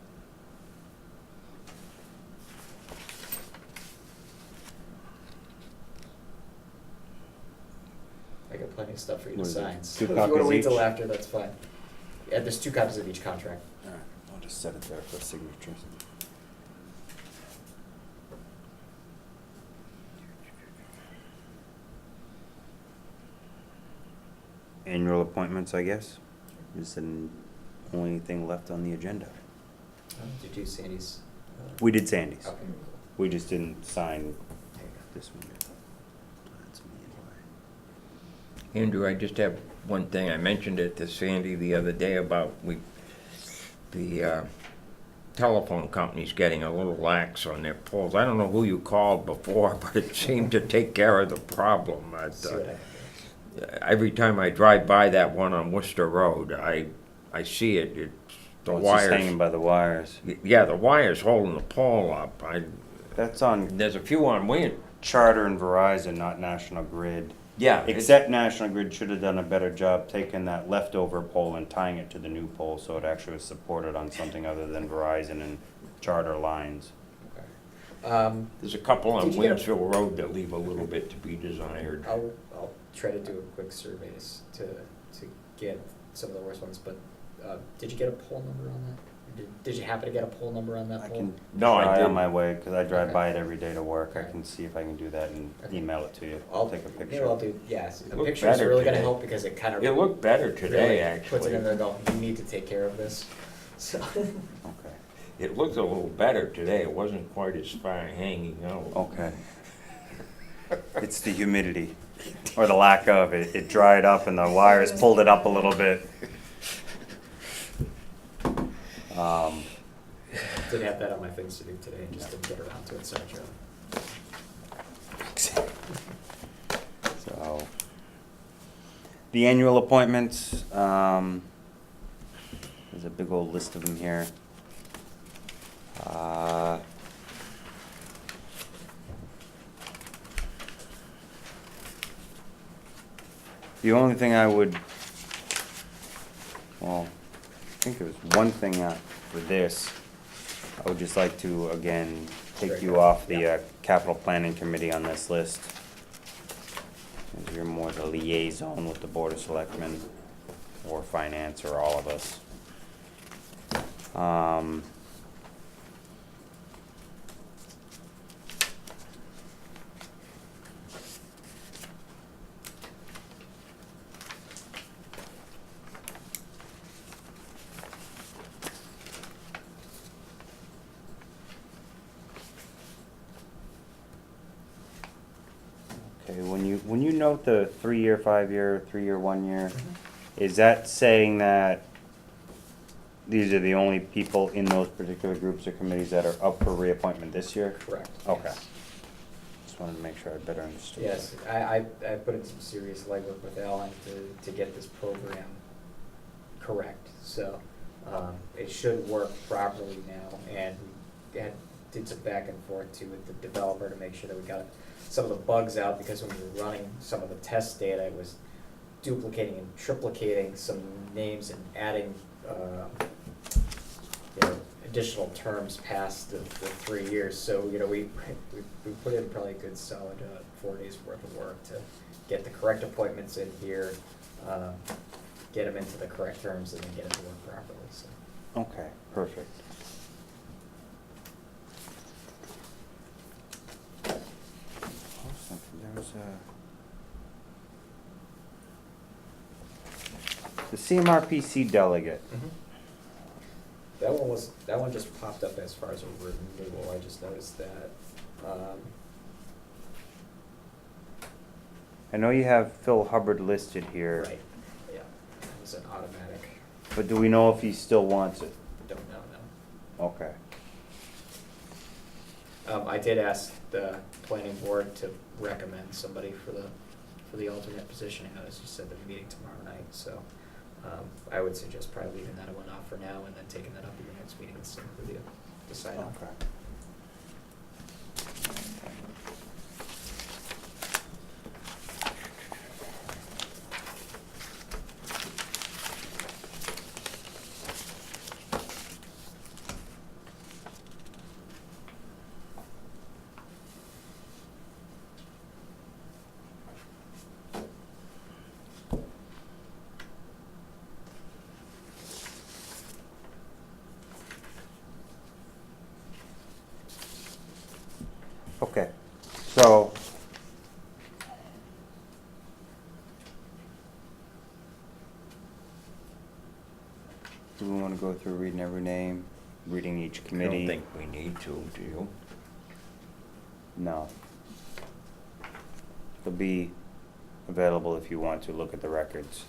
I got plenty of stuff for you to What is it, sign, 2 so if you wanna copies wait till each? after, that's fine. Yeah, there's 2 copies of each contract. All right, I'll just set it there for signatures. Annual appointments, I guess, is the only thing left on the agenda. Did you do Sandy's? We did Sandy's. Okay, cool. We just didn't sign There you go. this one yet. That's me anyway. Andrew, I just have one thing. I mentioned it to Sandy the other day about the telephone company's getting a little lax on their polls. I don't know who you called before, but it seemed to take care of the problem. See what I have here. Every time I drive by that one on Worcester Road, I see it. It's the Oh, it's just hanging wires. by the wires. Yeah, the wires holding the pole up. That's on, There's a few on Charter and Verizon, not National Grid. Yeah. Except National Grid should have done a better job taking that leftover pole and tying it to the new pole, so it actually was supported on something other than Verizon and Charter lines. There's a couple on Did you get a- Winsville Road that leave a little bit to be desired. I'll try to do a quick surveys to get some of the worst ones, but, did you get a poll number on that? Did you happen to get a poll number on that I poll? can No, I try on didn't. my way, cause I drive Okay. by it every day to work, I Okay. can see if I can do that and Okay. email it to you. I'll Take a Maybe picture. I'll do, yes, It the looked picture is better really gonna today. help because it kind of. It looked better really today, puts it in actually. there, go, you need to take care of this, so. Okay, It looked a little better today. It wasn't quite as far hanging out. okay. It's the humidity, or the lack of it, it dried up and the wires pulled it up a little bit. Did have that on my things to do today and just didn't get around to it, sorry, Joe. So, the annual appointments, there's a big old list of them here. The only thing I would, well, I think there was one thing for this. I would just like to, again, take you off the capital planning committee on this list. As you're more the liaison with the Board of Selectmen, or finance, or all of us. Okay, when you note the 3-year, 5-year, 3-year, 1-year, is that saying that these are the only people in those particular groups or committees that are up for reappointment this year? Correct. Okay. Yes. Just wanted to make sure I better understood. Yes, I put in some serious legwork with Alan to get this program correct, so, it should work properly now, and we did some back and forth too with the developer to make sure that we got some of the bugs out, because when we were running some of the test data, it was duplicating and triplicating some names and adding, additional terms past the 3 years. So, we put in probably a good solid 4 days worth of work to get the correct appointments in here, get them into the correct terms, and then get it to work properly, so. Okay, perfect. There's the CMRPC delegate. That one just popped up as far as a renewal, I just noticed that. I know you have Phil Hubbard listed here, Right, yeah, it was an automatic, but do we know if he still wants it? don't know, no. Okay. I did ask the planning board to recommend somebody for the alternate position, and as you said, they're meeting tomorrow night, so, I would suggest probably leaving that one off for now and then taking that up at your next meeting and seeing who you decide on. Okay. Okay, so do we want to go through reading every name, reading each I committee? don't think we need to, do you? No. They'll be available if you want to look at the records.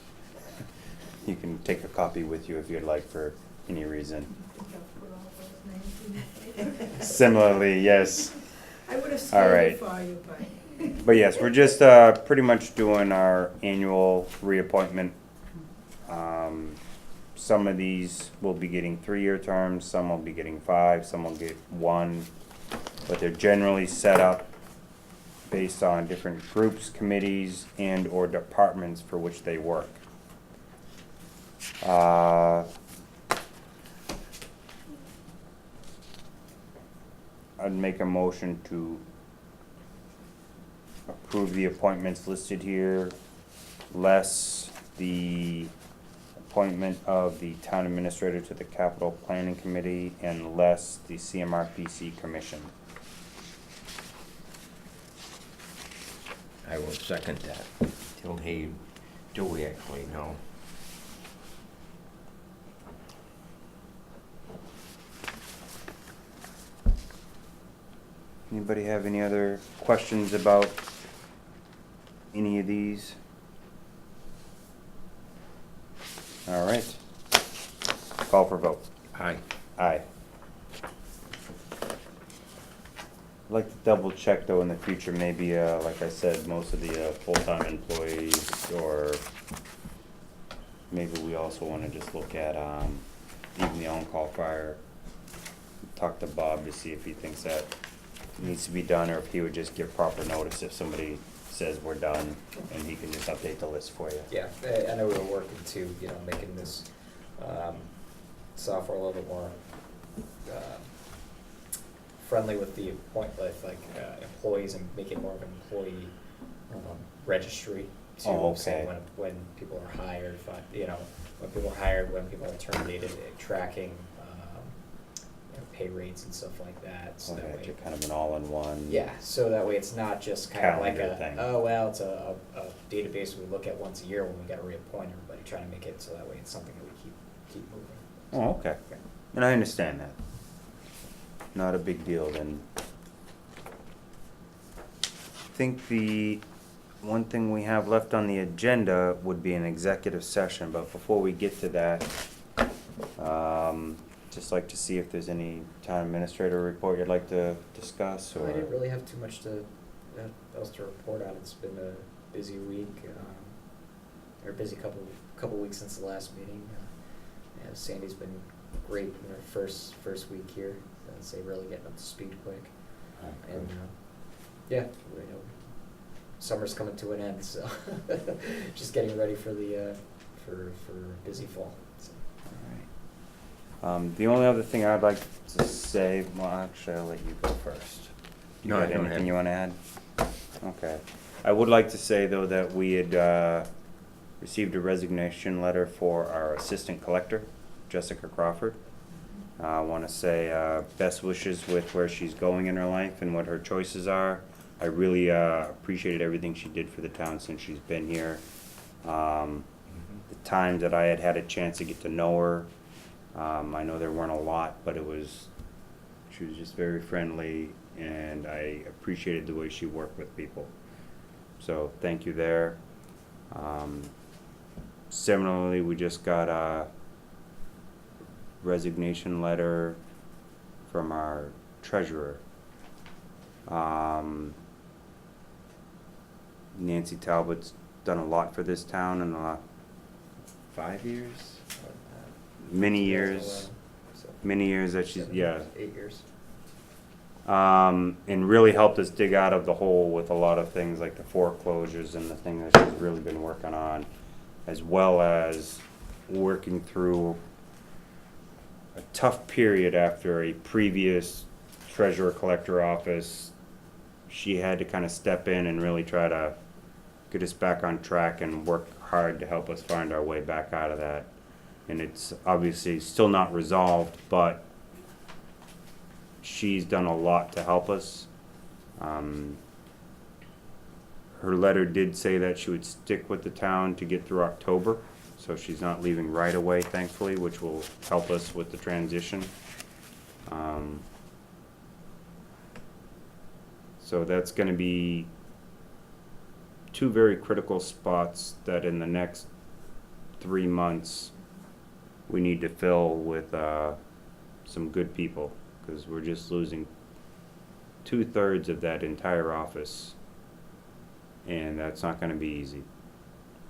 You can take a copy with you if you'd like for any reason. Think I'll put all those names in the paper. Similarly, yes. I would have All scanned right. it for you, but. But yes, we're just pretty much doing our annual reappointment. Some of these will be getting 3-year terms, some will be getting 5, some will get 1. But they're generally set up based on different groups, committees, and/or departments for which they work. I'd make a motion to approve the appointments listed here, less the appointment of the town administrator to the capital planning committee, and less the CMRPC commission. I will second that. Till we actually know. Anybody have any other questions about any of these? All right. Call for vote. Aye. Aye. I'd like to double check though in the future, maybe, like I said, most of the full-time employees, or maybe we also wanna just look at, even the on-call fire. Talk to Bob to see if he thinks that needs to be done, or if he would just give proper notice if somebody says we're done, and he can just update the list for you. Yeah, I know we were working to, making this software a little bit more friendly with the employees, and make it more of an employee registry to Oh, say okay. when people are hired, when people are hired, when people are terminated, tracking pay rates and stuff like that. So that way, Kind of an all-in-one. yeah, so that way it's not just kind of like Calendar thing. it's a database we look at once a year when we gotta reappoint everybody, trying to make it so that way it's something that we keep moving. Oh, okay. Okay. And I understand that. Not a big deal then. I think the one thing we have left on the agenda would be an executive session, but before we get to that, just like to see if there's any town administrator report you'd like to discuss, or? I didn't really have too much else to report on. It's been a busy week, or a busy couple weeks since the last meeting. Sandy's been great in her first week here. I'd say really getting up to speed quick. And summer's coming to an end, so just getting ready for the for busy fall. So. The only other thing I'd like to say, well, actually, I'll let you go first. You No, got go ahead. anything you wanna add? Okay. I would like to say, though, that we had, received a resignation letter for our assistant collector, Jessica Crawford. I wanna say, best wishes with where she's going in her life and what her choices are. I really, appreciated everything she did for the town since she's been here. The time that I had a chance to get to know her, I know there weren't a lot, but she was just very friendly, and I appreciated the way she worked with people. So thank you there. Similarly, we just got a resignation letter from our treasurer. Nancy Talbot's done a lot for this town in the last 5 years? Many years that she's, 8 years. and really helped us dig out of the hole with a lot of things like the foreclosures and the thing that she's really been working on, as well as working through a tough period after a previous treasurer collector office. She had to kind of step in and really try to get us back on track and work hard to help us find our way back out of that. And it's obviously still not resolved, but she's done a lot to help us. Her letter did say that she would stick with the town to get through October, so she's not leaving right away, thankfully, which will help us with the transition. So that's gonna be two very critical spots that in the next 3 months we need to fill with some good people, because we're just losing 2/3 of that entire office, and that's not going to be easy.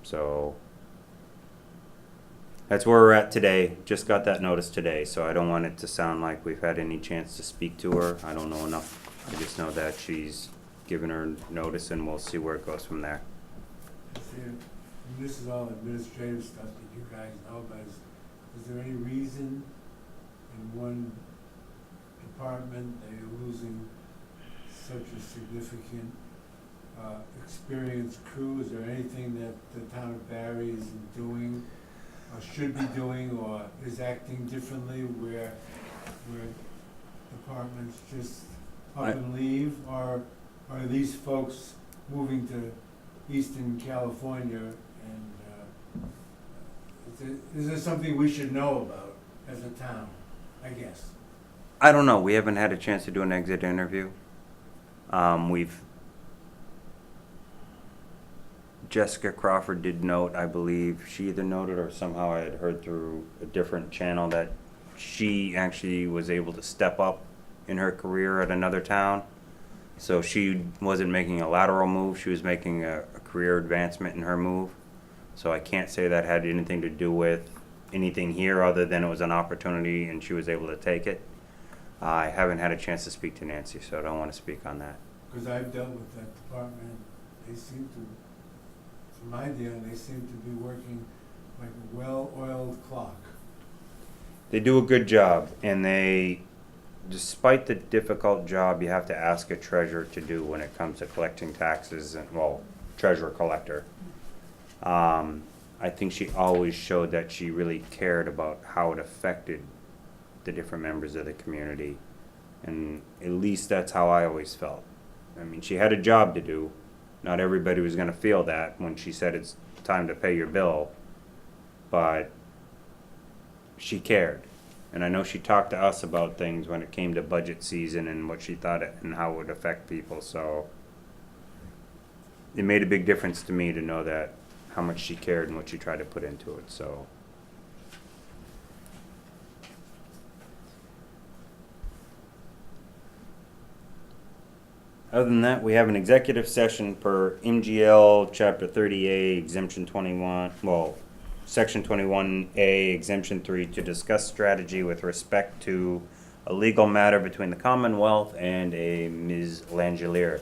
So that's where we're at today. Just got that notice today, so I don't want it to sound like we've had any chance to speak to her. I don't know enough. I just know that she's given her notice, and we'll see where it goes from there. See, and this is all administrative stuff that you guys know, but is there any reason in one department that you're losing such a significant experienced crew? Is there anything that the town of Barre is doing or should be doing or is acting differently where departments just up and leave, or are these folks moving to Eastern California, and is there something we should know about as a town, I guess? I don't know. We haven't had a chance to do an exit interview. Jessica Crawford did note, I believe, she either noted or somehow I had heard through a different channel that she actually was able to step up in her career at another town. So she wasn't making a lateral move, she was making a career advancement in her move. So I can't say that had anything to do with anything here other than it was an opportunity and she was able to take it. I haven't had a chance to speak to Nancy, so I don't want to speak on that. Because I've dealt with that department, they seem to, from my deal, they seem to be working like a well-oiled clock. They do a good job, and they, despite the difficult job you have to ask a treasurer to do when it comes to collecting taxes, and, well, treasurer collector, I think she always showed that she really cared about how it affected the different members of the community. And at least that's how I always felt. I mean, she had a job to do. Not everybody was gonna feel that when she said it's time to pay your bill, but she cared. And I know she talked to us about things when it came to budget season and what she thought it, and how it would affect people, so it made a big difference to me to know that, how much she cared and what she tried to put into it, so. Other than that, we have an executive session per MGL Chapter 30A, Exemption 21, well, Section 21A, Exemption 3, to discuss strategy with respect to a legal matter between the Commonwealth and a Ms. Langelier.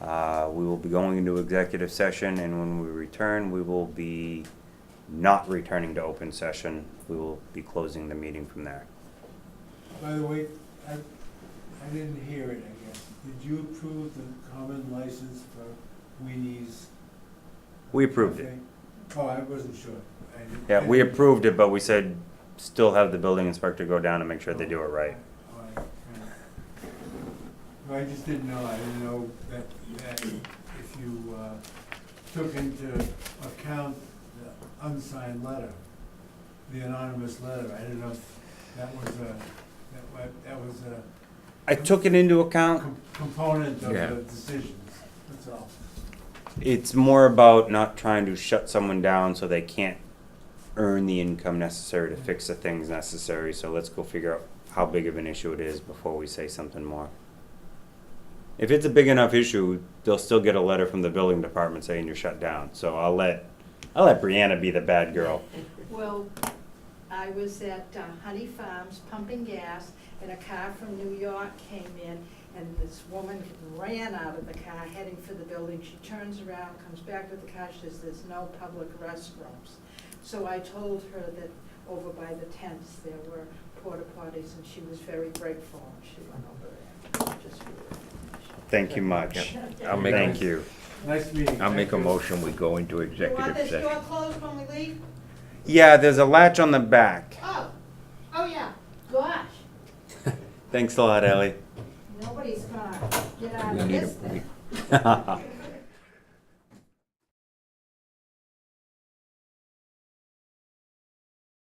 We will be going into executive session, and when we return, we will be not returning to open session. We will be closing the meeting from there. By the way, I didn't hear it, I guess. Did you approve the common license for Weenie's? We approved it. Cafe? Oh, I wasn't sure. Yeah, we approved it, but we said still have the building inspector go down and make sure they do it right. All right, well, I just didn't know, I didn't know that if you took into account the unsigned letter, the anonymous letter, I didn't know if that was a I took it into account. component of Yeah. the decisions, that's all. It's more about not trying to shut someone down so they can't earn the income necessary to fix the things necessary. So let's go figure out how big of an issue it is before we say something more. If it's a big enough issue, they'll still get a letter from the building department saying you're shut down. So I'll let Brianna be the bad girl. Well, I was at Honey Farms pumping gas, and a car from New York came in, and this woman ran out of the car heading for the building. She turns around, comes back with the car, she says, "There's no public restrooms." So I told her that over by the tents there were porta potties, and she was very grateful, and she went over there. Just for your information. Thank you much. I'll make Thank you. Nice meeting. I'll make a Thank you. motion, we go into You want executive this door session. closed when we leave? Yeah, there's a latch on the back. Oh yeah, gosh, Thanks a lot, Ellie. nobody's gonna get out We of need this a, thing. we-